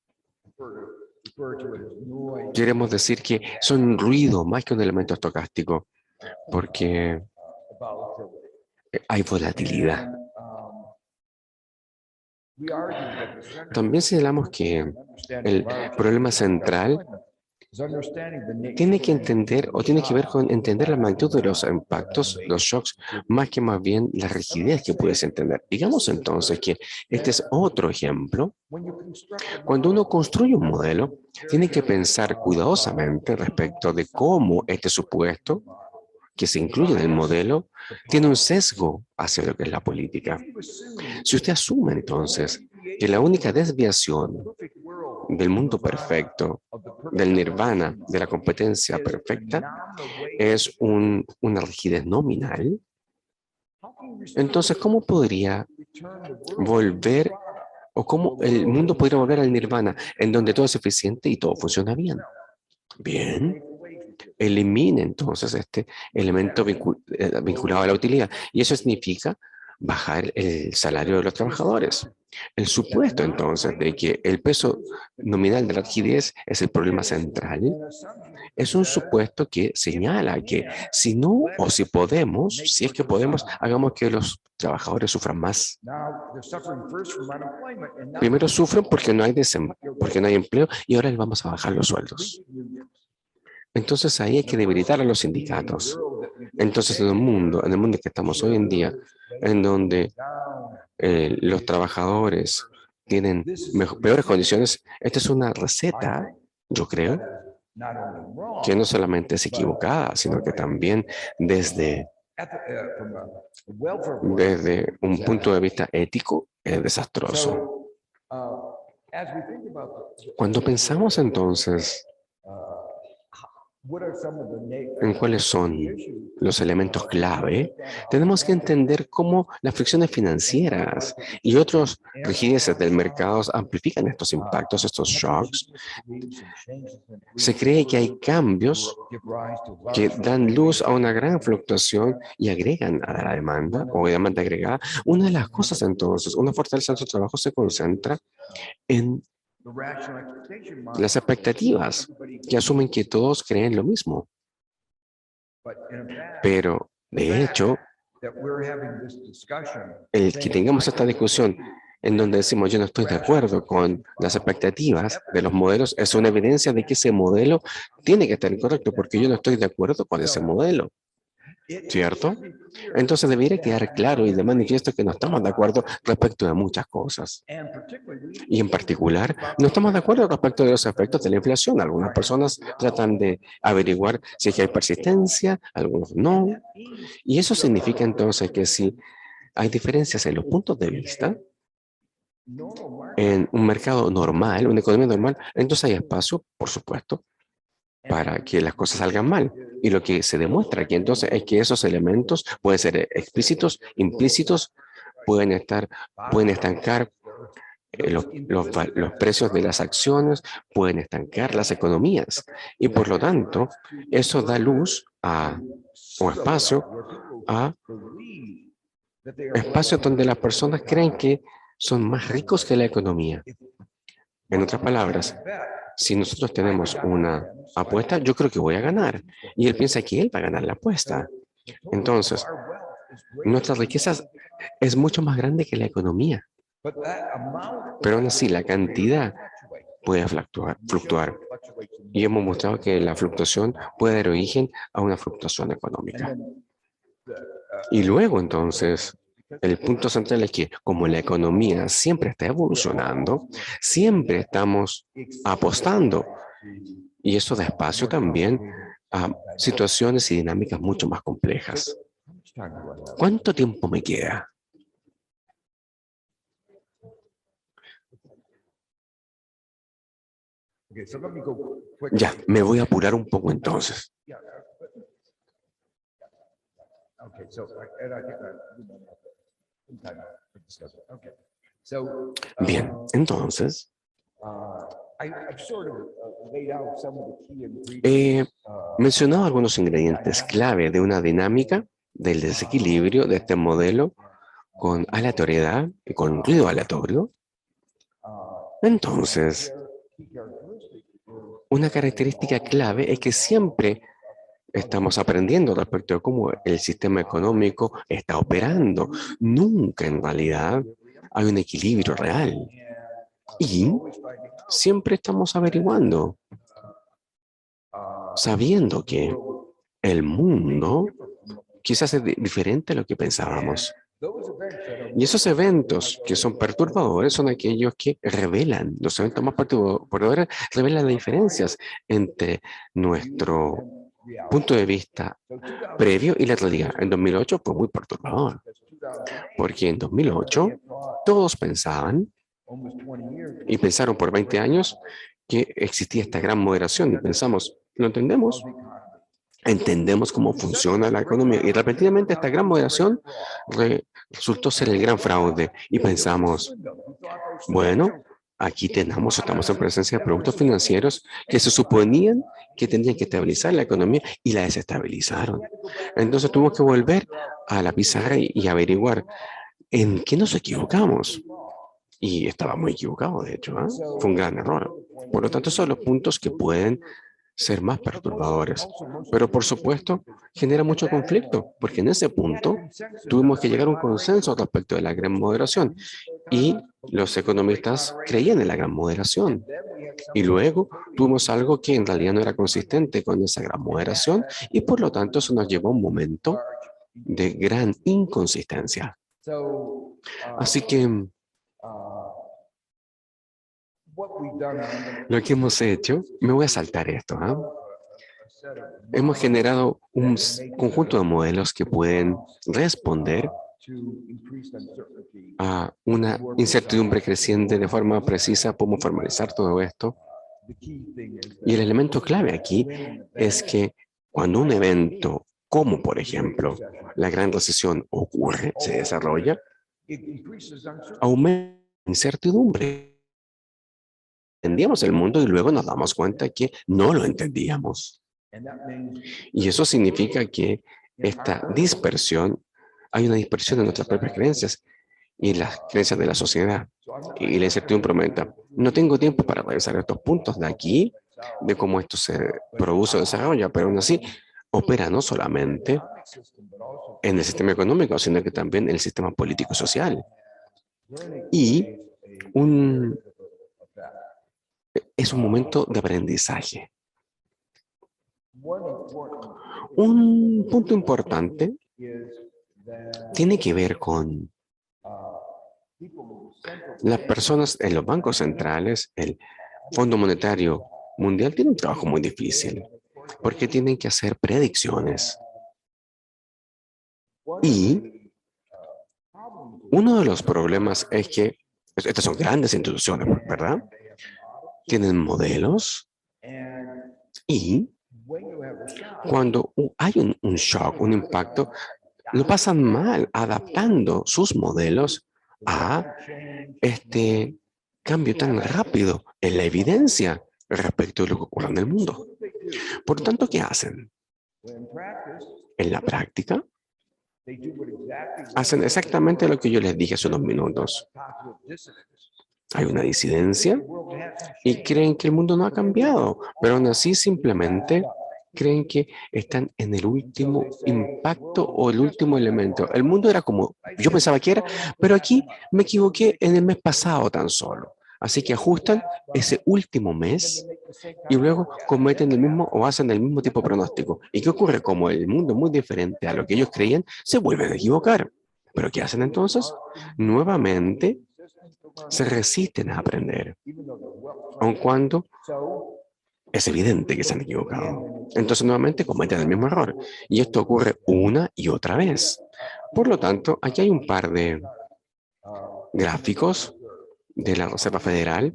S5: queremos decir que son ruido más que un elemento estocástico, porque hay volatilidad. También señalamos que el problema central tiene que entender o tiene que ver con entender la magnitud de los impactos, los shocks, más que más bien la rigidez que puedes entender. Digamos entonces que este es otro ejemplo. Cuando uno construye un modelo, tiene que pensar cuidadosamente respecto de cómo este supuesto que se incluye en el modelo tiene un sesgo hacia lo que es la política. Si usted asume entonces que la única desviación del mundo perfecto, del nirvana, de la competencia perfecta, es una rigidez nominal, entonces, ¿cómo podría volver o cómo el mundo podría volver al nirvana en donde todo es eficiente y todo funciona bien? Bien, elimine entonces este elemento vinculado a la utilidad. Y eso significa bajar el salario de los trabajadores. El supuesto entonces de que el peso nominal de la rigidez es el problema central es un supuesto que señala que si no o si podemos, si es que podemos, hagamos que los trabajadores sufran más. Primero sufren porque no hay porque no hay empleo y ahora les vamos a bajar los sueldos. Entonces ahí hay que debilitar a los sindicatos. Entonces en el mundo que estamos hoy en día, en donde los trabajadores tienen peores condiciones, esta es una receta, yo creo, que no solamente es equivocada, sino que también desde un punto de vista ético es desastroso. Cuando pensamos entonces en cuáles son los elementos clave, tenemos que entender cómo las fricciones financieras y otras rigideces del mercado amplifican estos impactos, estos shocks. Se cree que hay cambios que dan luz a una gran fluctuación y agregan a la demanda o demanda agregada. Una de las cosas entonces, una fortaleza de su trabajo se concentra en las expectativas que asumen que todos creen lo mismo. Pero, de hecho, el que tengamos esta discusión en donde decimos yo no estoy de acuerdo con las expectativas de los modelos es una evidencia de que ese modelo tiene que estar incorrecto porque yo no estoy de acuerdo con ese modelo. ¿Cierto? Entonces debería quedar claro y de manifiesto que no estamos de acuerdo respecto de muchas cosas. Y en particular, no estamos de acuerdo respecto de los efectos de la inflación. Algunas personas tratan de averiguar si es que hay persistencia, algunos no. Y eso significa entonces que si hay diferencias en los puntos de vista, en un mercado normal, una economía normal, entonces hay espacio, por supuesto, para que las cosas salgan mal. Y lo que se demuestra aquí entonces es que esos elementos pueden ser explícitos, implícitos, pueden estancar los precios de las acciones, pueden estancar las economías. Y por lo tanto, eso da luz o espacio a espacios donde las personas creen que son más ricos que la economía. En otras palabras, si nosotros tenemos una apuesta, yo creo que voy a ganar. Y él piensa que él va a ganar la apuesta. Entonces, nuestra riqueza es mucho más grande que la economía. Pero aún así, la cantidad puede fluctuar. Y hemos mostrado que la fluctuación puede dar origen a una fluctuación económica. Y luego, entonces, el punto central es que como la economía siempre está evolucionando, siempre estamos apostando. Y eso da espacio también a situaciones y dinámicas mucho más complejas. ¿Cuánto tiempo me queda? Ya, me voy a apurar un poco entonces. Bien, entonces, he mencionado algunos ingredientes clave de una dinámica del desequilibrio de este modelo con aleatoriedad y con ruido aleatorio, entonces una característica clave es que siempre estamos aprendiendo respecto a cómo el sistema económico está operando. Nunca en realidad hay un equilibrio real. Y siempre estamos averiguando, sabiendo que el mundo quizás es diferente a lo que pensábamos. Y esos eventos que son perturbadores son aquellos que revelan, los eventos más perturbadores revelan las diferencias entre nuestro punto de vista previo y la realidad. En 2008 fue muy perturbador, porque en 2008 todos pensaban, y pensaron por 20 años, que existía esta gran moderación, y pensamos, ¿lo entendemos? Entendemos cómo funciona la economía, y repentinamente esta gran moderación resultó ser el gran fraude, y pensamos, bueno, aquí estamos en presencia de productos financieros que se suponían que tenían que estabilizar la economía y la desestabilizaron. Entonces tuvimos que volver a la pizarra y averiguar en qué nos equivocamos. Y estaba muy equivocado, de hecho, ¿eh? Fue un gran error. Por lo tanto, son los puntos que pueden ser más perturbadores. Pero, por supuesto, genera mucho conflicto, porque en ese punto tuvimos que llegar a un consenso respecto de la gran moderación. Y los economistas creían en la gran moderación. Y luego tuvimos algo que en realidad no era consistente con esa gran moderación, y por lo tanto eso nos llevó a un momento de gran inconsistencia. Así que lo que hemos hecho, me voy a saltar esto, ¿eh? Hemos generado un conjunto de modelos que pueden responder a una incertidumbre creciente de forma precisa. Podemos formalizar todo esto. Y el elemento clave aquí es que cuando un evento, como por ejemplo la gran recesión ocurre, se desarrolla, aumenta la incertidumbre. Entendíamos el mundo y luego nos damos cuenta que no lo entendíamos. Y eso significa que esta dispersión, hay una dispersión en nuestras propias creencias y en las creencias de la sociedad. Y la incertidumbre aumenta. No tengo tiempo para revisar estos puntos de aquí, de cómo esto se produce o desarrolla, pero aún así opera no solamente en el sistema económico, sino que también en el sistema político-social. Y es un momento de aprendizaje. Un punto importante tiene que ver con las personas en los bancos centrales. El Fondo Monetario Mundial tiene un trabajo muy difícil porque tienen que hacer predicciones. Y uno de los problemas es que estas son grandes instituciones, ¿verdad? Tienen modelos y cuando hay un shock, un impacto, lo pasan mal adaptando sus modelos a este cambio tan rápido en la evidencia respecto de lo que ocurre en el mundo. Por lo tanto, ¿qué hacen? En la práctica, hacen exactamente lo que yo les dije hace unos minutos. Hay una disidencia y creen que el mundo no ha cambiado, pero aún así simplemente creen que están en el último impacto o el último elemento. El mundo era como yo pensaba que era, pero aquí me equivoqué en el mes pasado tan solo. Así que ajustan ese último mes y luego cometen el mismo o hacen el mismo tipo de pronóstico. ¿Y qué ocurre? Como el mundo es muy diferente a lo que ellos creían, se vuelven a equivocar. ¿Pero qué hacen entonces? Nuevamente se resisten a aprender, aun cuando es evidente que se han equivocado. Entonces nuevamente cometen el mismo error. Y esto ocurre una y otra vez. Por lo tanto, aquí hay un par de gráficos de la Reserva Federal.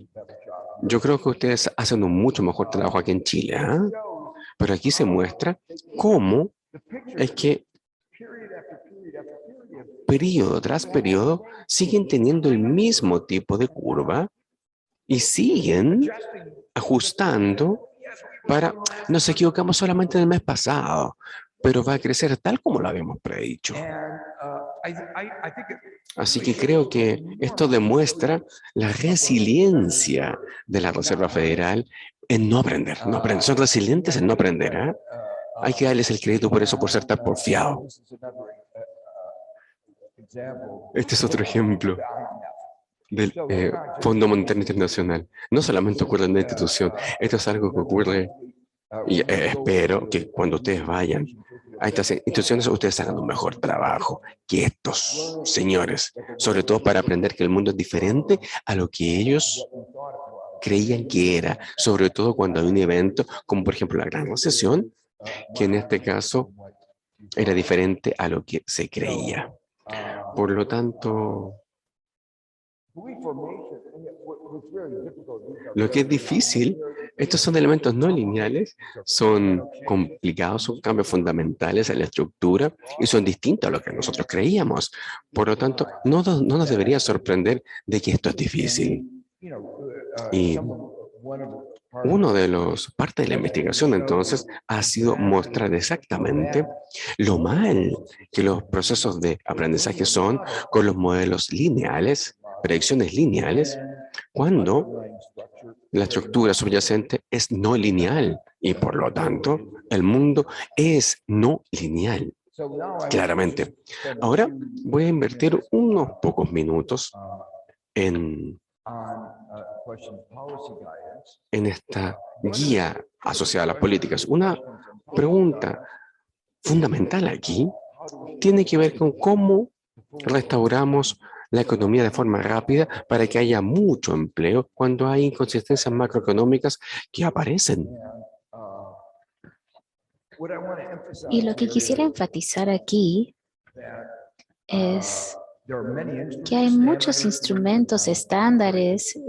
S5: Yo creo que ustedes hacen un mucho mejor trabajo aquí en Chile, ¿eh? Pero aquí se muestra cómo es que periodo tras periodo siguen teniendo el mismo tipo de curva y siguen ajustando para, nos equivocamos solamente en el mes pasado, pero va a crecer tal como lo habíamos predicho. Así que creo que esto demuestra la resiliencia de la Reserva Federal en no aprender. No aprender. Son resilientes en no aprender. ¿Eh? Hay que darles el crédito por eso, por ser tan porfiado. Este es otro ejemplo del Fondo Monetario Internacional. No solamente ocurre en la institución, esto es algo que ocurre, y espero que cuando ustedes vayan a estas instituciones, ustedes hagan un mejor trabajo que estos señores, sobre todo para aprender que el mundo es diferente a lo que ellos creían que era, sobre todo cuando hay un evento como por ejemplo la Gran Recesión, que en este caso era diferente a lo que se creía. Por lo tanto, lo que es difícil, estos son elementos no lineales, son complicados, son cambios fundamentales en la estructura y son distintos a lo que nosotros creíamos. Por lo tanto, no nos debería sorprender de que esto es difícil. Y uno de los partes de la investigación entonces ha sido mostrar exactamente lo mal que los procesos de aprendizaje son con los modelos lineales, predicciones lineales, cuando la estructura subyacente es no lineal y por lo tanto el mundo es no lineal, claramente. Ahora voy a invertir unos pocos minutos en esta guía asociada a las políticas. Una pregunta fundamental aquí tiene que ver con cómo restauramos la economía de forma rápida para que haya mucho empleo cuando hay inconsistencias macroeconómicas que aparecen.
S3: Y lo que quisiera enfatizar aquí es que hay muchos instrumentos, estándares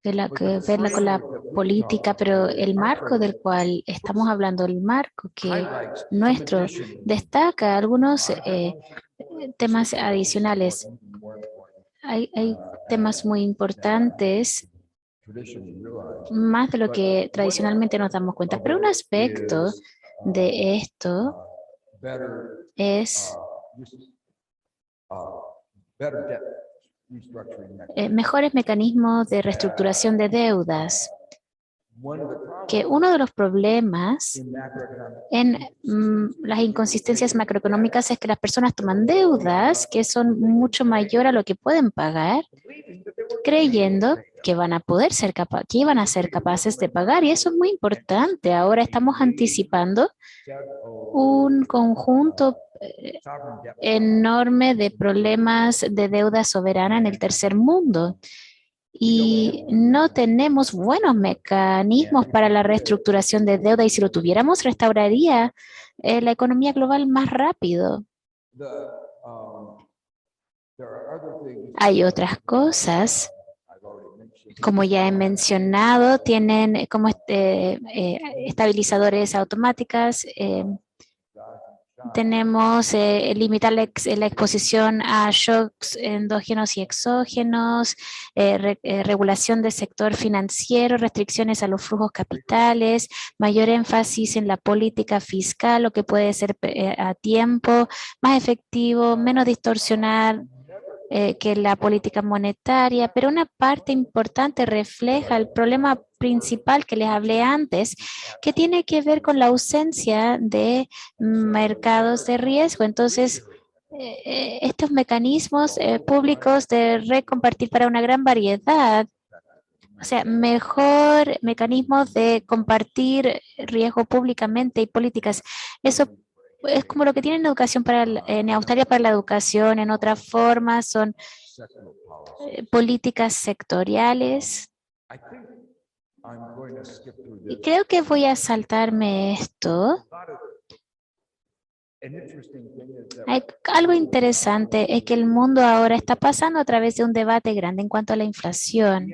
S3: que ver con la política, pero el marco del cual estamos hablando, el marco que nuestro destaca algunos temas adicionales. Hay temas muy importantes, más de lo que tradicionalmente nos damos cuenta, pero un aspecto de esto es mejores mecanismos de reestructuración de deudas, que uno de los problemas en las inconsistencias macroeconómicas es que las personas toman deudas que son mucho mayor a lo que pueden pagar, creyendo que van a poder ser que iban a ser capaces de pagar, y eso es muy importante. Ahora estamos anticipando un conjunto enorme de problemas de deuda soberana en el tercer mundo. Y no tenemos buenos mecanismos para la reestructuración de deuda, y si lo tuviéramos, restauraría la economía global más rápido. Hay otras cosas, como ya he mencionado, tienen como estabilizadores automáticas. Tenemos limitar la exposición a shocks endógenos y exógenos, regulación del sector financiero, restricciones a los flujos capitales, mayor énfasis en la política fiscal, lo que puede ser a tiempo, más efectivo, menos distorsionar que la política monetaria, pero una parte importante refleja el problema principal que les hablé antes, que tiene que ver con la ausencia de mercados de riesgo. Entonces, estos mecanismos públicos de recompartir para una gran variedad, o sea, mejor mecanismos de compartir riesgo públicamente y políticas, eso es como lo que tienen educación en Australia para la educación, en otras formas son políticas sectoriales. Y creo que voy a saltarme esto. Hay algo interesante es que el mundo ahora está pasando a través de un debate grande en cuanto a la inflación.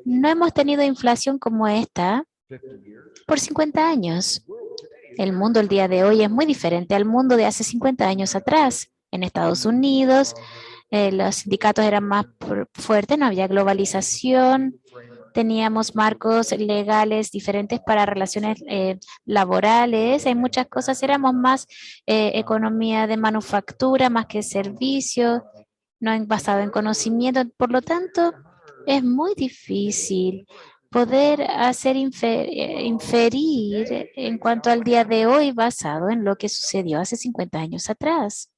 S3: No hemos tenido inflación como esta por 50 años. El mundo el día de hoy es muy diferente al mundo de hace 50 años atrás. En Estados Unidos, los sindicatos eran más fuertes, no había globalización, teníamos marcos legales diferentes para relaciones laborales. Hay muchas cosas, éramos más economía de manufactura, más que servicio, no basado en conocimiento. Por lo tanto, es muy difícil poder hacer inferir en cuanto al día de hoy basado en lo que sucedió hace 50 años atrás.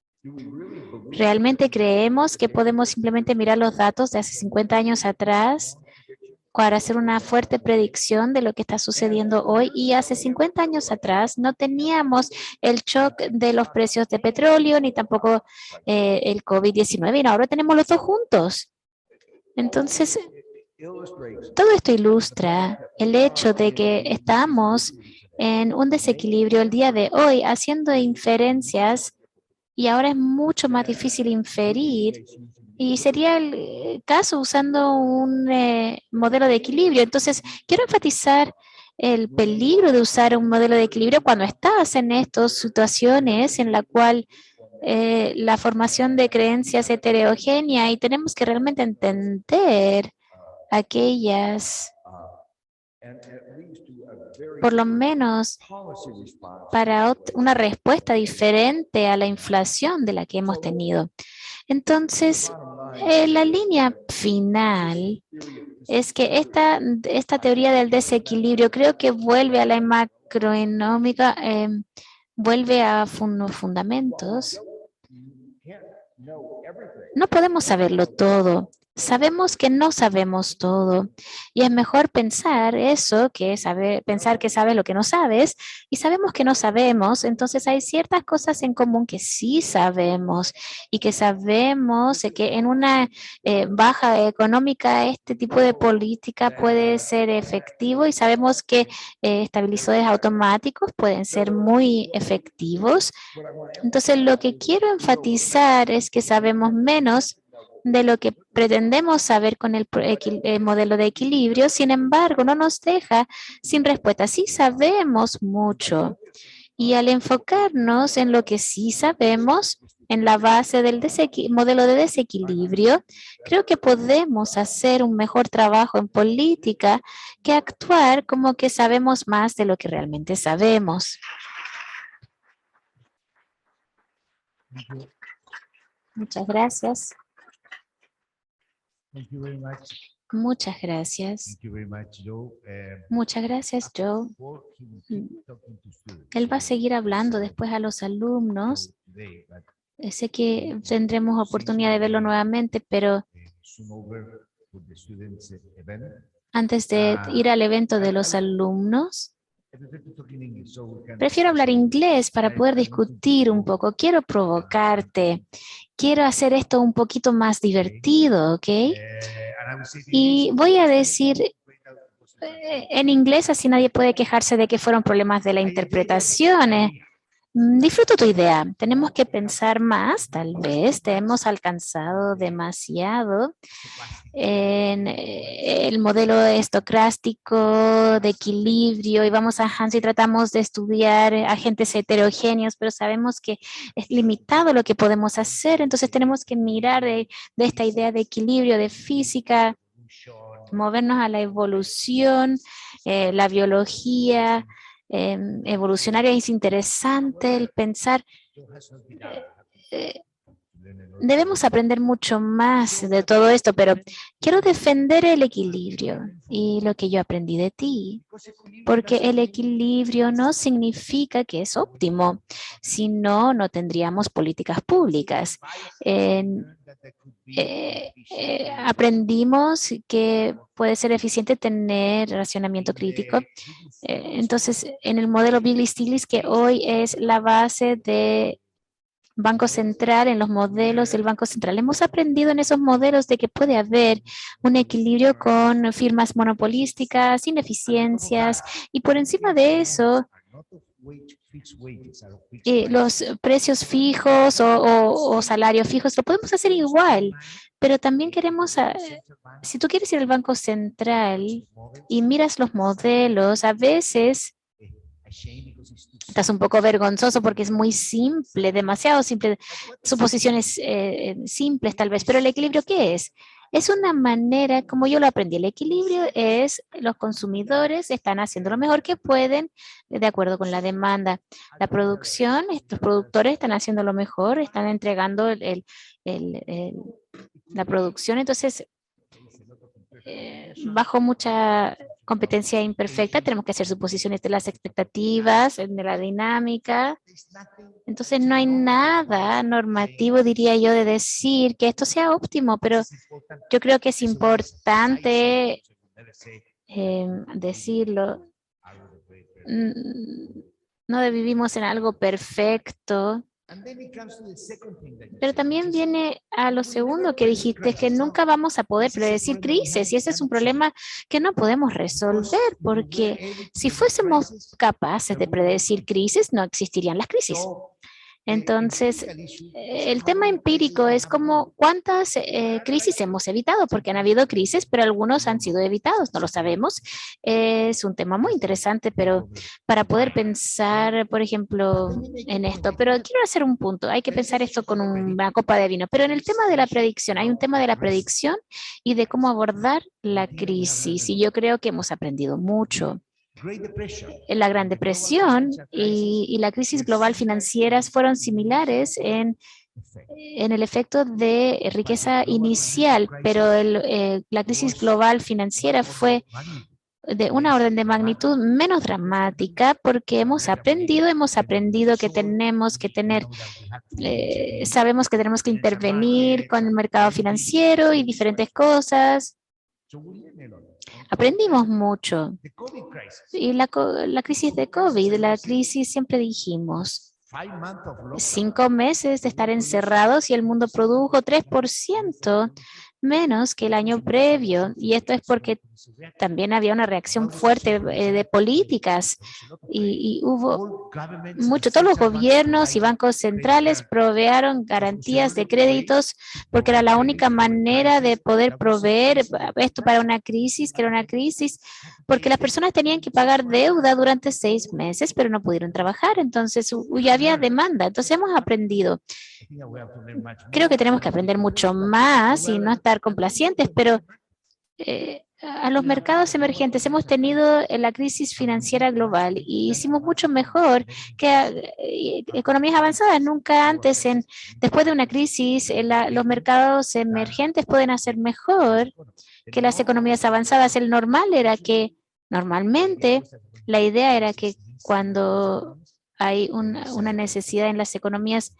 S3: ¿Realmente creemos que podemos simplemente mirar los datos de hace 50 años atrás para hacer una fuerte predicción de lo que está sucediendo hoy? Y hace 50 años atrás no teníamos el shock de los precios de petróleo ni tampoco el COVID-19 y ahora tenemos los dos juntos. Entonces, todo esto ilustra el hecho de que estamos en un desequilibrio el día de hoy haciendo inferencias y ahora es mucho más difícil inferir y sería el caso usando un modelo de equilibrio. Entonces, quiero enfatizar el peligro de usar un modelo de equilibrio cuando estás en estas situaciones en la cual la formación de creencias heterogénea y tenemos que realmente entender aquellas, por lo menos para una respuesta diferente a la inflación de la que hemos tenido. Entonces, la línea final es que esta teoría del desequilibrio creo que vuelve a la macroeconómica, vuelve a fundamentos. No podemos saberlo todo. Sabemos que no sabemos todo y es mejor pensar eso que pensar que sabes lo que no sabes y sabemos que no sabemos, entonces hay ciertas cosas en común que sí sabemos y que sabemos que en una baja económica este tipo de política puede ser efectivo y sabemos que estabilizadores automáticos pueden ser muy efectivos. Entonces lo que quiero enfatizar es que sabemos menos de lo que pretendemos saber con el modelo de equilibrio, sin embargo, no nos deja sin respuesta. Sí sabemos mucho y al enfocarnos en lo que sí sabemos, en la base del modelo de desequilibrio, creo que podemos hacer un mejor trabajo en política que actuar como que sabemos más de lo que realmente sabemos. Muchas gracias. Muchas gracias. Muchas gracias, Joe. Él va a seguir hablando después a los alumnos. Sé que tendremos oportunidad de verlo nuevamente, pero antes de ir al evento de los alumnos, prefiero hablar inglés para poder discutir un poco. Quiero provocarte. Quiero hacer esto un poquito más divertido, ¿ok? Y voy a decir en inglés, así nadie puede quejarse de que fueron problemas de la interpretación. Disfruto tu idea. Tenemos que pensar más, tal vez. Te hemos alcanzado demasiado en el modelo estocástico de equilibrio y vamos a Hans y tratamos de estudiar agentes heterogéneos, pero sabemos que es limitado lo que podemos hacer. Entonces tenemos que mirar de esta idea de equilibrio, de física, movernos a la evolución, la biología evolucionaria. Es interesante el pensar. Debemos aprender mucho más de todo esto, pero quiero defender el equilibrio y lo que yo aprendí de ti, porque el equilibrio no significa que es óptimo, si no, no tendríamos políticas públicas. Aprendimos que puede ser eficiente tener racionamiento crítico. Entonces, en el modelo Billy-Stiglitz, que hoy es la base de Banco Central, en los modelos del Banco Central, hemos aprendido en esos modelos de que puede haber un equilibrio con firmas monopolísticas, ineficiencias, y por encima de eso, los precios fijos o salarios fijos, lo podemos hacer igual, pero también queremos, si tú quieres ir al Banco Central y miras los modelos, a veces estás un poco vergonzoso porque es muy simple, demasiado simple, suposiciones simples tal vez, pero el equilibrio, ¿qué es? Es una manera, como yo lo aprendí, el equilibrio es los consumidores están haciendo lo mejor que pueden de acuerdo con la demanda. La producción, estos productores están haciendo lo mejor, están entregando la producción, entonces bajo mucha competencia imperfecta, tenemos que hacer suposiciones de las expectativas, de la dinámica. Entonces no hay nada normativo, diría yo, de decir que esto sea óptimo, pero yo creo que es importante decirlo. No vivimos en algo perfecto. Pero también viene a lo segundo que dijiste, que nunca vamos a poder predecir crisis y ese es un problema que no podemos resolver porque si fuésemos capaces de predecir crisis, no existirían las crisis. Entonces, el tema empírico es como cuántas crisis hemos evitado, porque han habido crisis, pero algunos han sido evitados, no lo sabemos. Es un tema muy interesante, pero para poder pensar, por ejemplo, en esto, pero quiero hacer un punto, hay que pensar esto con una copa de vino, pero en el tema de la predicción, hay un tema de la predicción y de cómo abordar la crisis, y yo creo que hemos aprendido mucho. La Gran Depresión y la crisis global financieras fueron similares en el efecto de riqueza inicial, pero la crisis global financiera fue de una orden de magnitud menos dramática porque hemos aprendido que tenemos que tener, sabemos que tenemos que intervenir con el mercado financiero y diferentes cosas. Aprendimos mucho. Y la crisis de COVID, la crisis, siempre dijimos, 5 meses de estar encerrados y el mundo produjo 3% menos que el año previo. Y esto es porque también había una reacción fuerte de políticas y hubo mucho. Todos los gobiernos y bancos centrales provearon garantías de créditos porque era la única manera de poder proveer esto para una crisis, que era una crisis, porque las personas tenían que pagar deuda durante 6 meses, pero no pudieron trabajar. Entonces ya había demanda. Entonces hemos aprendido. Creo que tenemos que aprender mucho más y no estar complacientes, pero a los mercados emergentes hemos tenido la crisis financiera global y hicimos mucho mejor que economías avanzadas. Nunca antes, después de una crisis, los mercados emergentes pueden hacer mejor que las economías avanzadas. El normal era que, normalmente, la idea era que cuando hay una necesidad en las economías,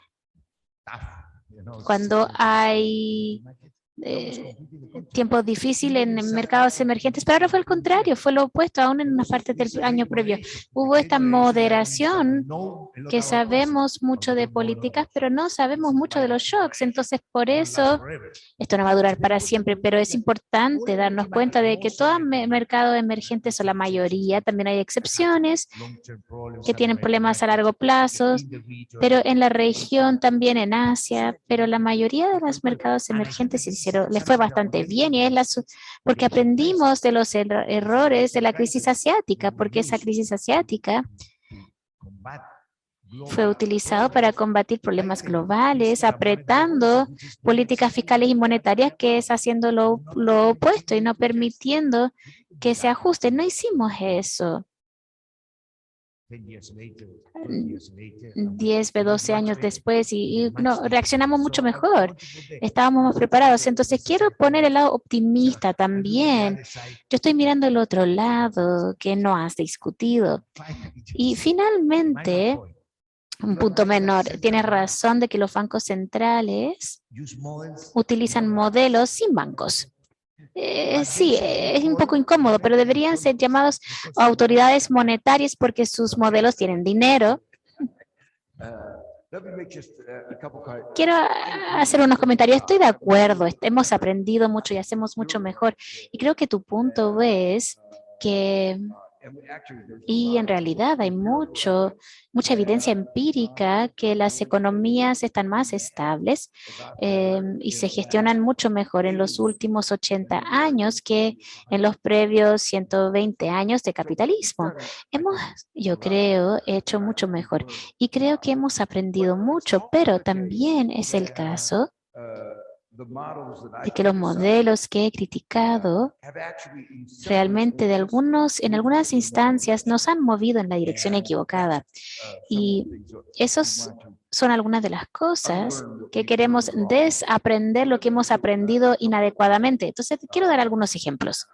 S3: cuando hay tiempos difíciles en mercados emergentes, pero ahora fue el contrario, fue lo opuesto, aún en una parte del año previo. Hubo esta moderación que sabemos mucho de políticas, pero no sabemos mucho de los shocks. Entonces, por eso, esto no va a durar para siempre, pero es importante darnos cuenta de que todos mercados emergentes, o la mayoría, también hay excepciones que tienen problemas a largo plazo, pero en la región, también en Asia, pero la mayoría de los mercados emergentes les fue bastante bien y es porque aprendimos de los errores de la crisis asiática, porque esa crisis asiática fue utilizado para combatir problemas globales, apretando políticas fiscales y monetarias, que es haciendo lo opuesto y no permitiendo que se ajusten. No hicimos eso. 10, 12 años después y no, reaccionamos mucho mejor, estábamos más preparados. Entonces quiero poner el lado optimista también. Yo estoy mirando el otro lado que no has discutido. Y finalmente, un punto menor, tienes razón de que los bancos centrales utilizan modelos sin bancos. Sí, es un poco incómodo, pero deberían ser llamados autoridades monetarias porque sus modelos tienen dinero. Quiero hacer unos comentarios. Estoy de acuerdo, hemos aprendido mucho y hacemos mucho mejor. Y creo que tu punto es que, y en realidad hay mucha evidencia empírica que las economías están más estables y se gestionan mucho mejor en los últimos 80 años que en los previos 120 años de capitalismo. Hemos, yo creo, hecho mucho mejor y creo que hemos aprendido mucho, pero también es el caso de que los modelos que he criticado realmente en algunas instancias nos han movido en la dirección equivocada. Y esos son algunas de las cosas que queremos desaprender lo que hemos aprendido inadecuadamente. Entonces, quiero dar algunos ejemplos.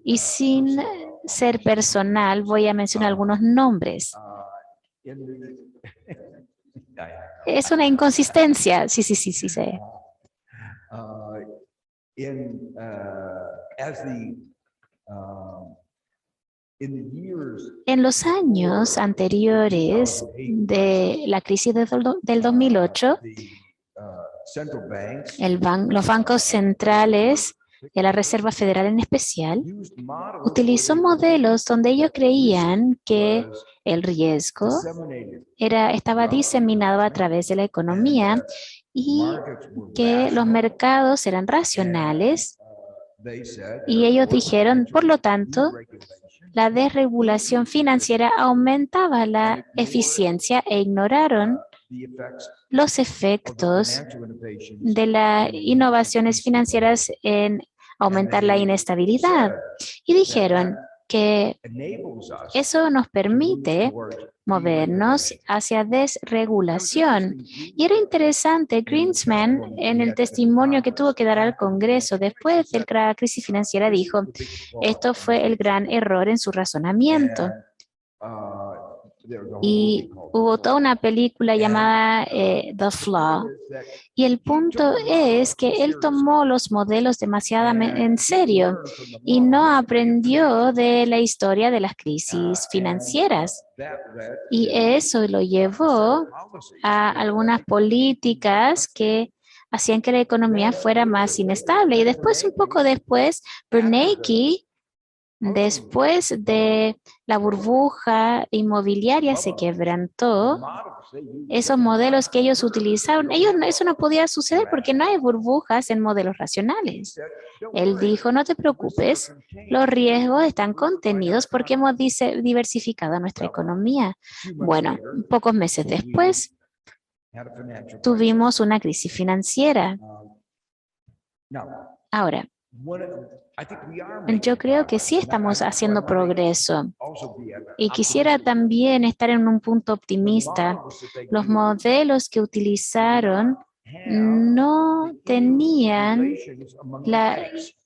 S3: Y sin ser personal, voy a mencionar algunos nombres. Es una inconsistencia. Sí. En los años anteriores de la crisis del 2008, los bancos centrales de la Reserva Federal en especial utilizó modelos donde ellos creían que el riesgo estaba diseminado a través de la economía y que los mercados eran racionales, y ellos dijeron, por lo tanto, la desregulación financiera aumentaba la eficiencia e ignoraron los efectos de las innovaciones financieras en aumentar la inestabilidad. Y dijeron que eso nos permite movernos hacia desregulación. Y era interesante, Greenspan, en el testimonio que tuvo que dar al Congreso después de la crisis financiera, dijo, esto fue el gran error en su razonamiento. Y hubo toda una película llamada The Flaw. Y el punto es que él tomó los modelos demasiado en serio y no aprendió de la historia de las crisis financieras. Y eso lo llevó a algunas políticas que hacían que la economía fuera más inestable. Y después, un poco después, Bernanke, después de la burbuja inmobiliaria se quebrantó, esos modelos que ellos utilizaron, eso no podía suceder porque no hay burbujas en modelos racionales. Él dijo, no te preocupes, los riesgos están contenidos porque hemos diversificado nuestra economía. Bueno, pocos meses después, tuvimos una crisis financiera. Ahora, yo creo que sí estamos haciendo progreso. Y quisiera también estar en un punto optimista. Los modelos que utilizaron no tenían la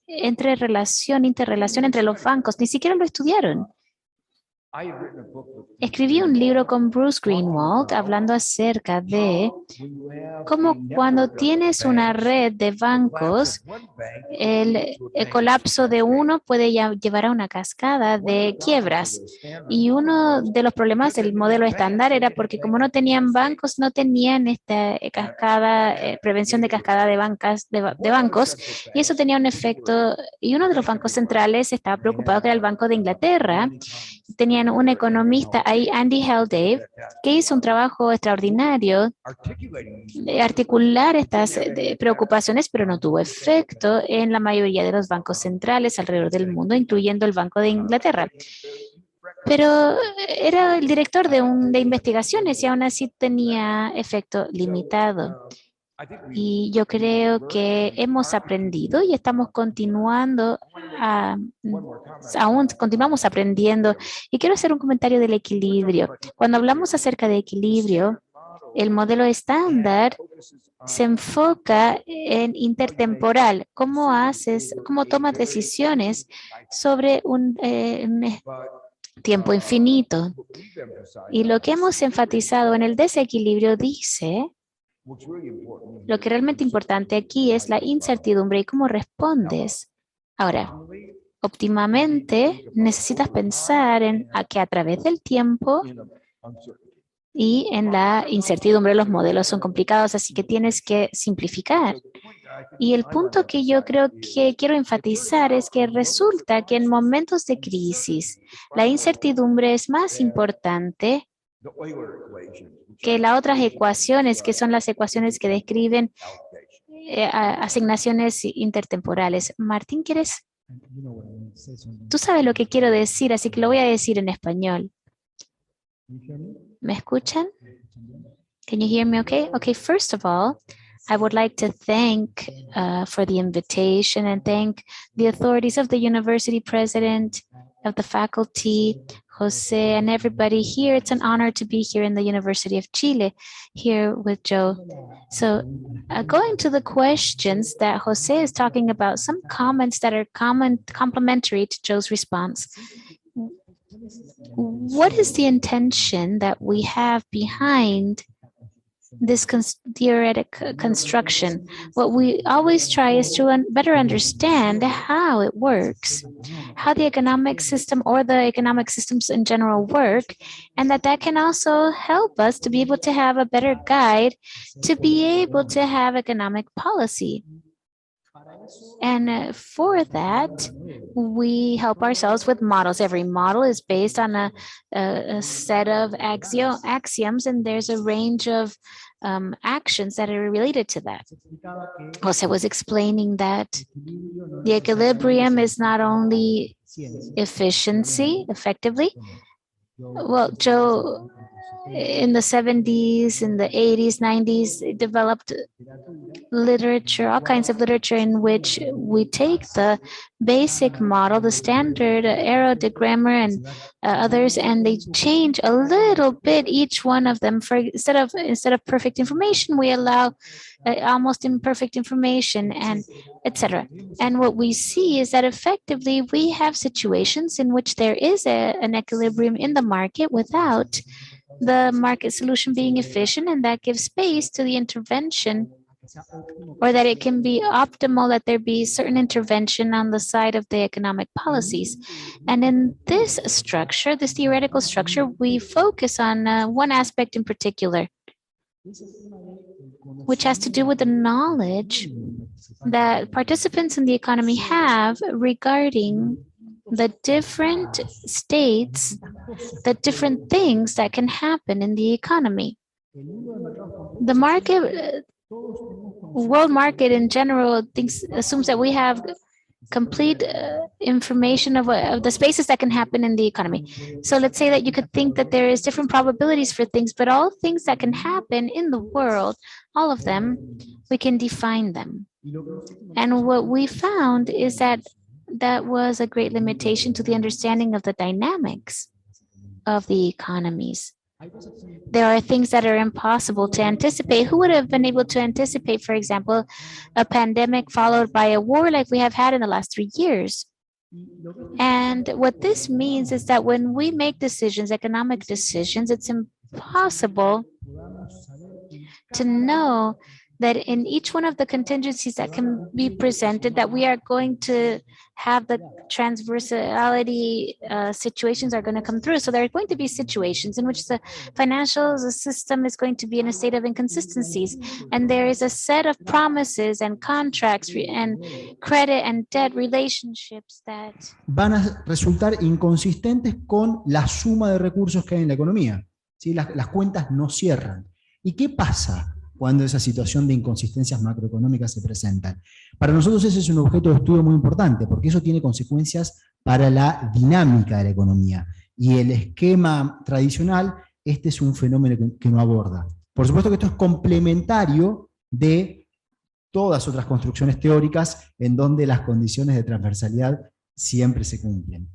S3: interrelación entre los bancos, ni siquiera lo estudiaron. Escribí un libro con Bruce Greenwald hablando acerca de cómo cuando tienes una red de bancos, el colapso de uno puede llevar a una cascada de quiebras. Y uno de los problemas del modelo estándar era porque como no tenían bancos, no tenían esta prevención de cascada de bancos, y eso tenía un efecto. Y uno de los bancos centrales estaba preocupado, que era el Banco de Inglaterra. Tenían un economista ahí, Andy Haldane, que hizo un trabajo extraordinario de articular estas preocupaciones, pero no tuvo efecto en la mayoría de los bancos centrales alrededor del mundo, incluyendo el Banco de Inglaterra. Pero era el director de investigaciones y aún así tenía efecto limitado. Y yo creo que hemos aprendido y estamos continuamos aprendiendo. Y quiero hacer un comentario del equilibrio. Cuando hablamos acerca de equilibrio, el modelo estándar se enfoca en intertemporal. ¿Cómo tomas decisiones sobre un tiempo infinito? Y lo que hemos enfatizado en el desequilibrio dice, lo que realmente importante aquí es la incertidumbre y cómo respondes. Ahora, óptimamente necesitas pensar en que a través del tiempo y en la incertidumbre los modelos son complicados, así que tienes que simplificar. Y el punto que yo creo que quiero enfatizar es que resulta que en momentos de crisis la incertidumbre es más importante que las otras ecuaciones, que son las ecuaciones que describen asignaciones intertemporales. Martín, ¿quieres? Tú sabes lo que quiero decir, así que lo voy a decir en español. ¿Me escuchan? Can you hear me okay? Okay, first of all, I would like to thank for the invitation and thank the authorities of the university president, of the faculty, Jose, and everybody here. It's an honor to be here in the University of Chile, here with Joe. So going to the questions that Jose is talking about, some comments that are complementary to Joe's response. What is the intention that we have behind this theoretic construction? What we always try is to better understand how it works, how the economic system or the economic systems in general work, and that can also help us to be able to have a better guide to be able to have economic policy. And for that, we help ourselves with models. Every model is based on a set of axioms, and there's a range of actions that are related to that. Jose was explaining that the equilibrium is not only efficiency, effectively. Well, Joe, in the 70s, in the 80s, 90s, developed literature, all kinds of literature in which we take the basic model, the standard Arrow, DeGrammer, and others, and they change a little bit each one of them. For instead of perfect information, we allow almost imperfect information, and etc. And what we see is that effectively we have situations in which there is an equilibrium in the market without the market solution being efficient, and that gives space to the intervention, or that it can be optimal that there be certain intervention on the side of the economic policies. And in this structure, this theoretical structure, we focus on one aspect in particular, which has to do with the knowledge that participants in the economy have regarding the different states, the different things that can happen in the economy. The market, world market in general, assumes that we have complete information of the spaces that can happen in the economy. So let's say that you could think that there is different probabilities for things, but all things that can happen in the world, all of them, we can define them. And what we found is that that was a great limitation to the understanding of the dynamics of the economies. There are things that are impossible to anticipate. Who would have been able to anticipate, for example, a pandemic followed by a war like we have had in the last 3 years? And what this means is that when we make decisions, economic decisions, it's impossible to know that in each one of the contingencies that can be presented, that we are going to have the transversality situations are going to come through. So there are going to be situations in which the financial system is going to be in a state of inconsistencies. And there is a set of promises and contracts and credit and debt relationships that
S6: van a resultar inconsistentes con la suma de recursos que hay en la economía. ¿Sí? Las cuentas no cierran. ¿Y qué pasa cuando esa situación de inconsistencias macroeconómicas se presentan? Para nosotros ese es un objeto de estudio muy importante, porque eso tiene consecuencias para la dinámica de la economía. Y el esquema tradicional, este es un fenómeno que no aborda. Por supuesto que esto es complementario de todas otras construcciones teóricas en donde las condiciones de transversalidad siempre se cumplen.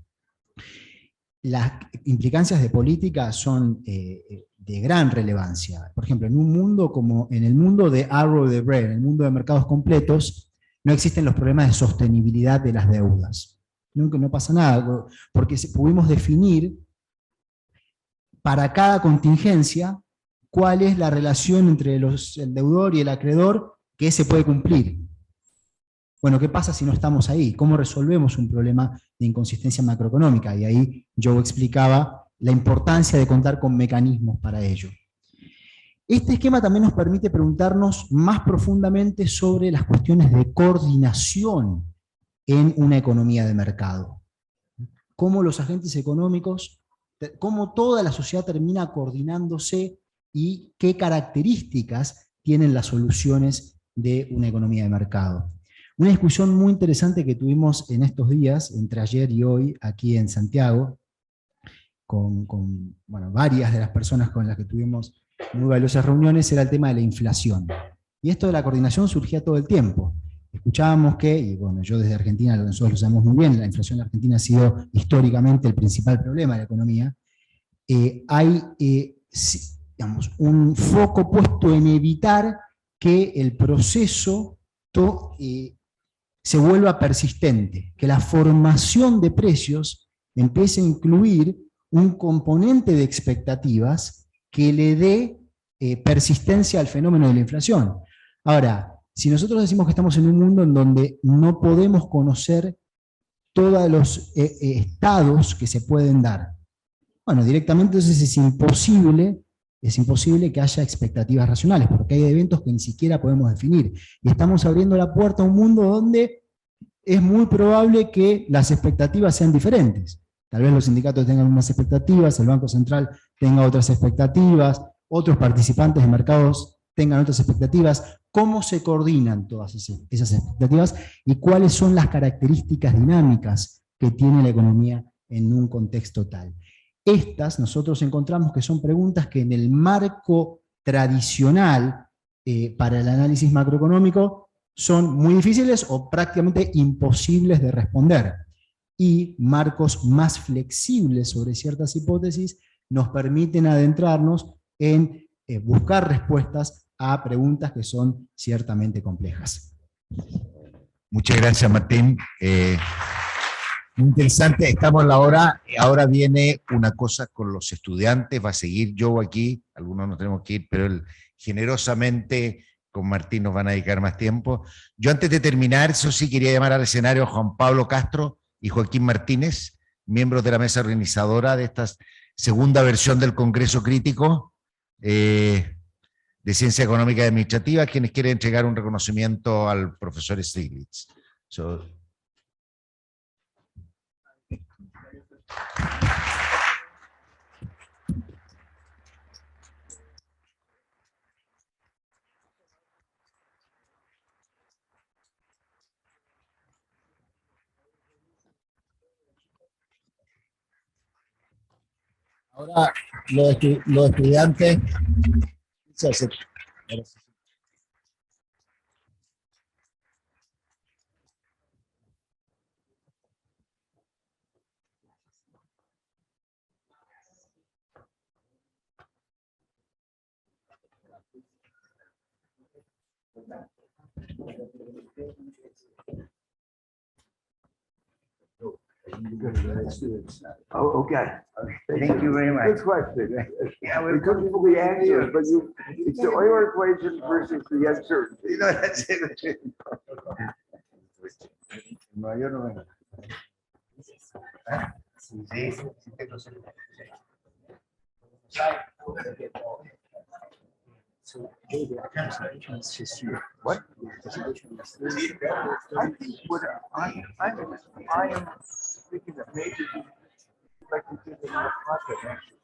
S6: Las implicancias de política son de gran relevancia. Por ejemplo, en un mundo como en el mundo de Arrow de Bray, en el mundo de mercados completos, no existen los problemas de sostenibilidad de las deudas. No pasa nada, porque pudimos definir para cada contingencia cuál es la relación entre el deudor y el acreedor que se puede cumplir. Bueno, ¿qué pasa si no estamos ahí? ¿Cómo resolvemos un problema de inconsistencia macroeconómica? Y ahí yo explicaba la importancia de contar con mecanismos para ello. Este esquema también nos permite preguntarnos más profundamente sobre las cuestiones de coordinación en una economía de mercado. Cómo los agentes económicos, cómo toda la sociedad termina coordinándose y qué características tienen las soluciones de una economía de mercado. Una discusión muy interesante que tuvimos en estos días, entre ayer y hoy, aquí en Santiago, con varias de las personas con las que tuvimos muy valiosas reuniones, era el tema de la inflación. Y esto de la coordinación surgía todo el tiempo. Escuchábamos que, y bueno, yo desde Argentina, nosotros lo sabemos muy bien, la inflación en Argentina ha sido históricamente el principal problema de la economía. Hay digamos, un foco puesto en evitar que el proceso se vuelva persistente, que la formación de precios empiece a incluir un componente de expectativas que le dé persistencia al fenómeno de la inflación. Ahora, si nosotros decimos que estamos en un mundo en donde no podemos conocer todos los estados que se pueden dar, bueno, directamente entonces es imposible que haya expectativas racionales, porque hay eventos que ni siquiera podemos definir. Y estamos abriendo la puerta a un mundo donde es muy probable que las expectativas sean diferentes. Tal vez los sindicatos tengan unas expectativas, el Banco Central tenga otras expectativas, otros participantes de mercados tengan otras expectativas. ¿Cómo se coordinan todas esas expectativas y cuáles son las características dinámicas que tiene la economía en un contexto tal? Estas nosotros encontramos que son preguntas que en el marco tradicional para el análisis macroeconómico son muy difíciles o prácticamente imposibles de responder. Y marcos más flexibles sobre ciertas hipótesis nos permiten adentrarnos en buscar respuestas a preguntas que son ciertamente complejas.
S2: Muchas gracias, Martín. Muy interesante, estamos en la hora. Ahora viene una cosa con los estudiantes, va a seguir Joe aquí, algunos nos tenemos que ir, pero él generosamente con Martín nos van a dedicar más tiempo. Yo antes de terminar, eso sí, quería llamar al escenario a Juan Pablo Castro y Joaquín Martínez, miembros de la mesa organizadora de esta segunda versión del Congreso Crítico de Ciencia Económica y Administrativa, quienes quieren entregar un reconocimiento al profesor Stiglitz. Ahora, los estudiantes...
S4: Oh, okay.
S2: Thank you very much.
S4: Good question. We couldn't fully answer it, but it's the Euler equation versus the uncertainty.
S2: No, yo no vengo. Sí, sí, tengo What?
S4: I think what I am thinking that maybe like we did in the project, actually.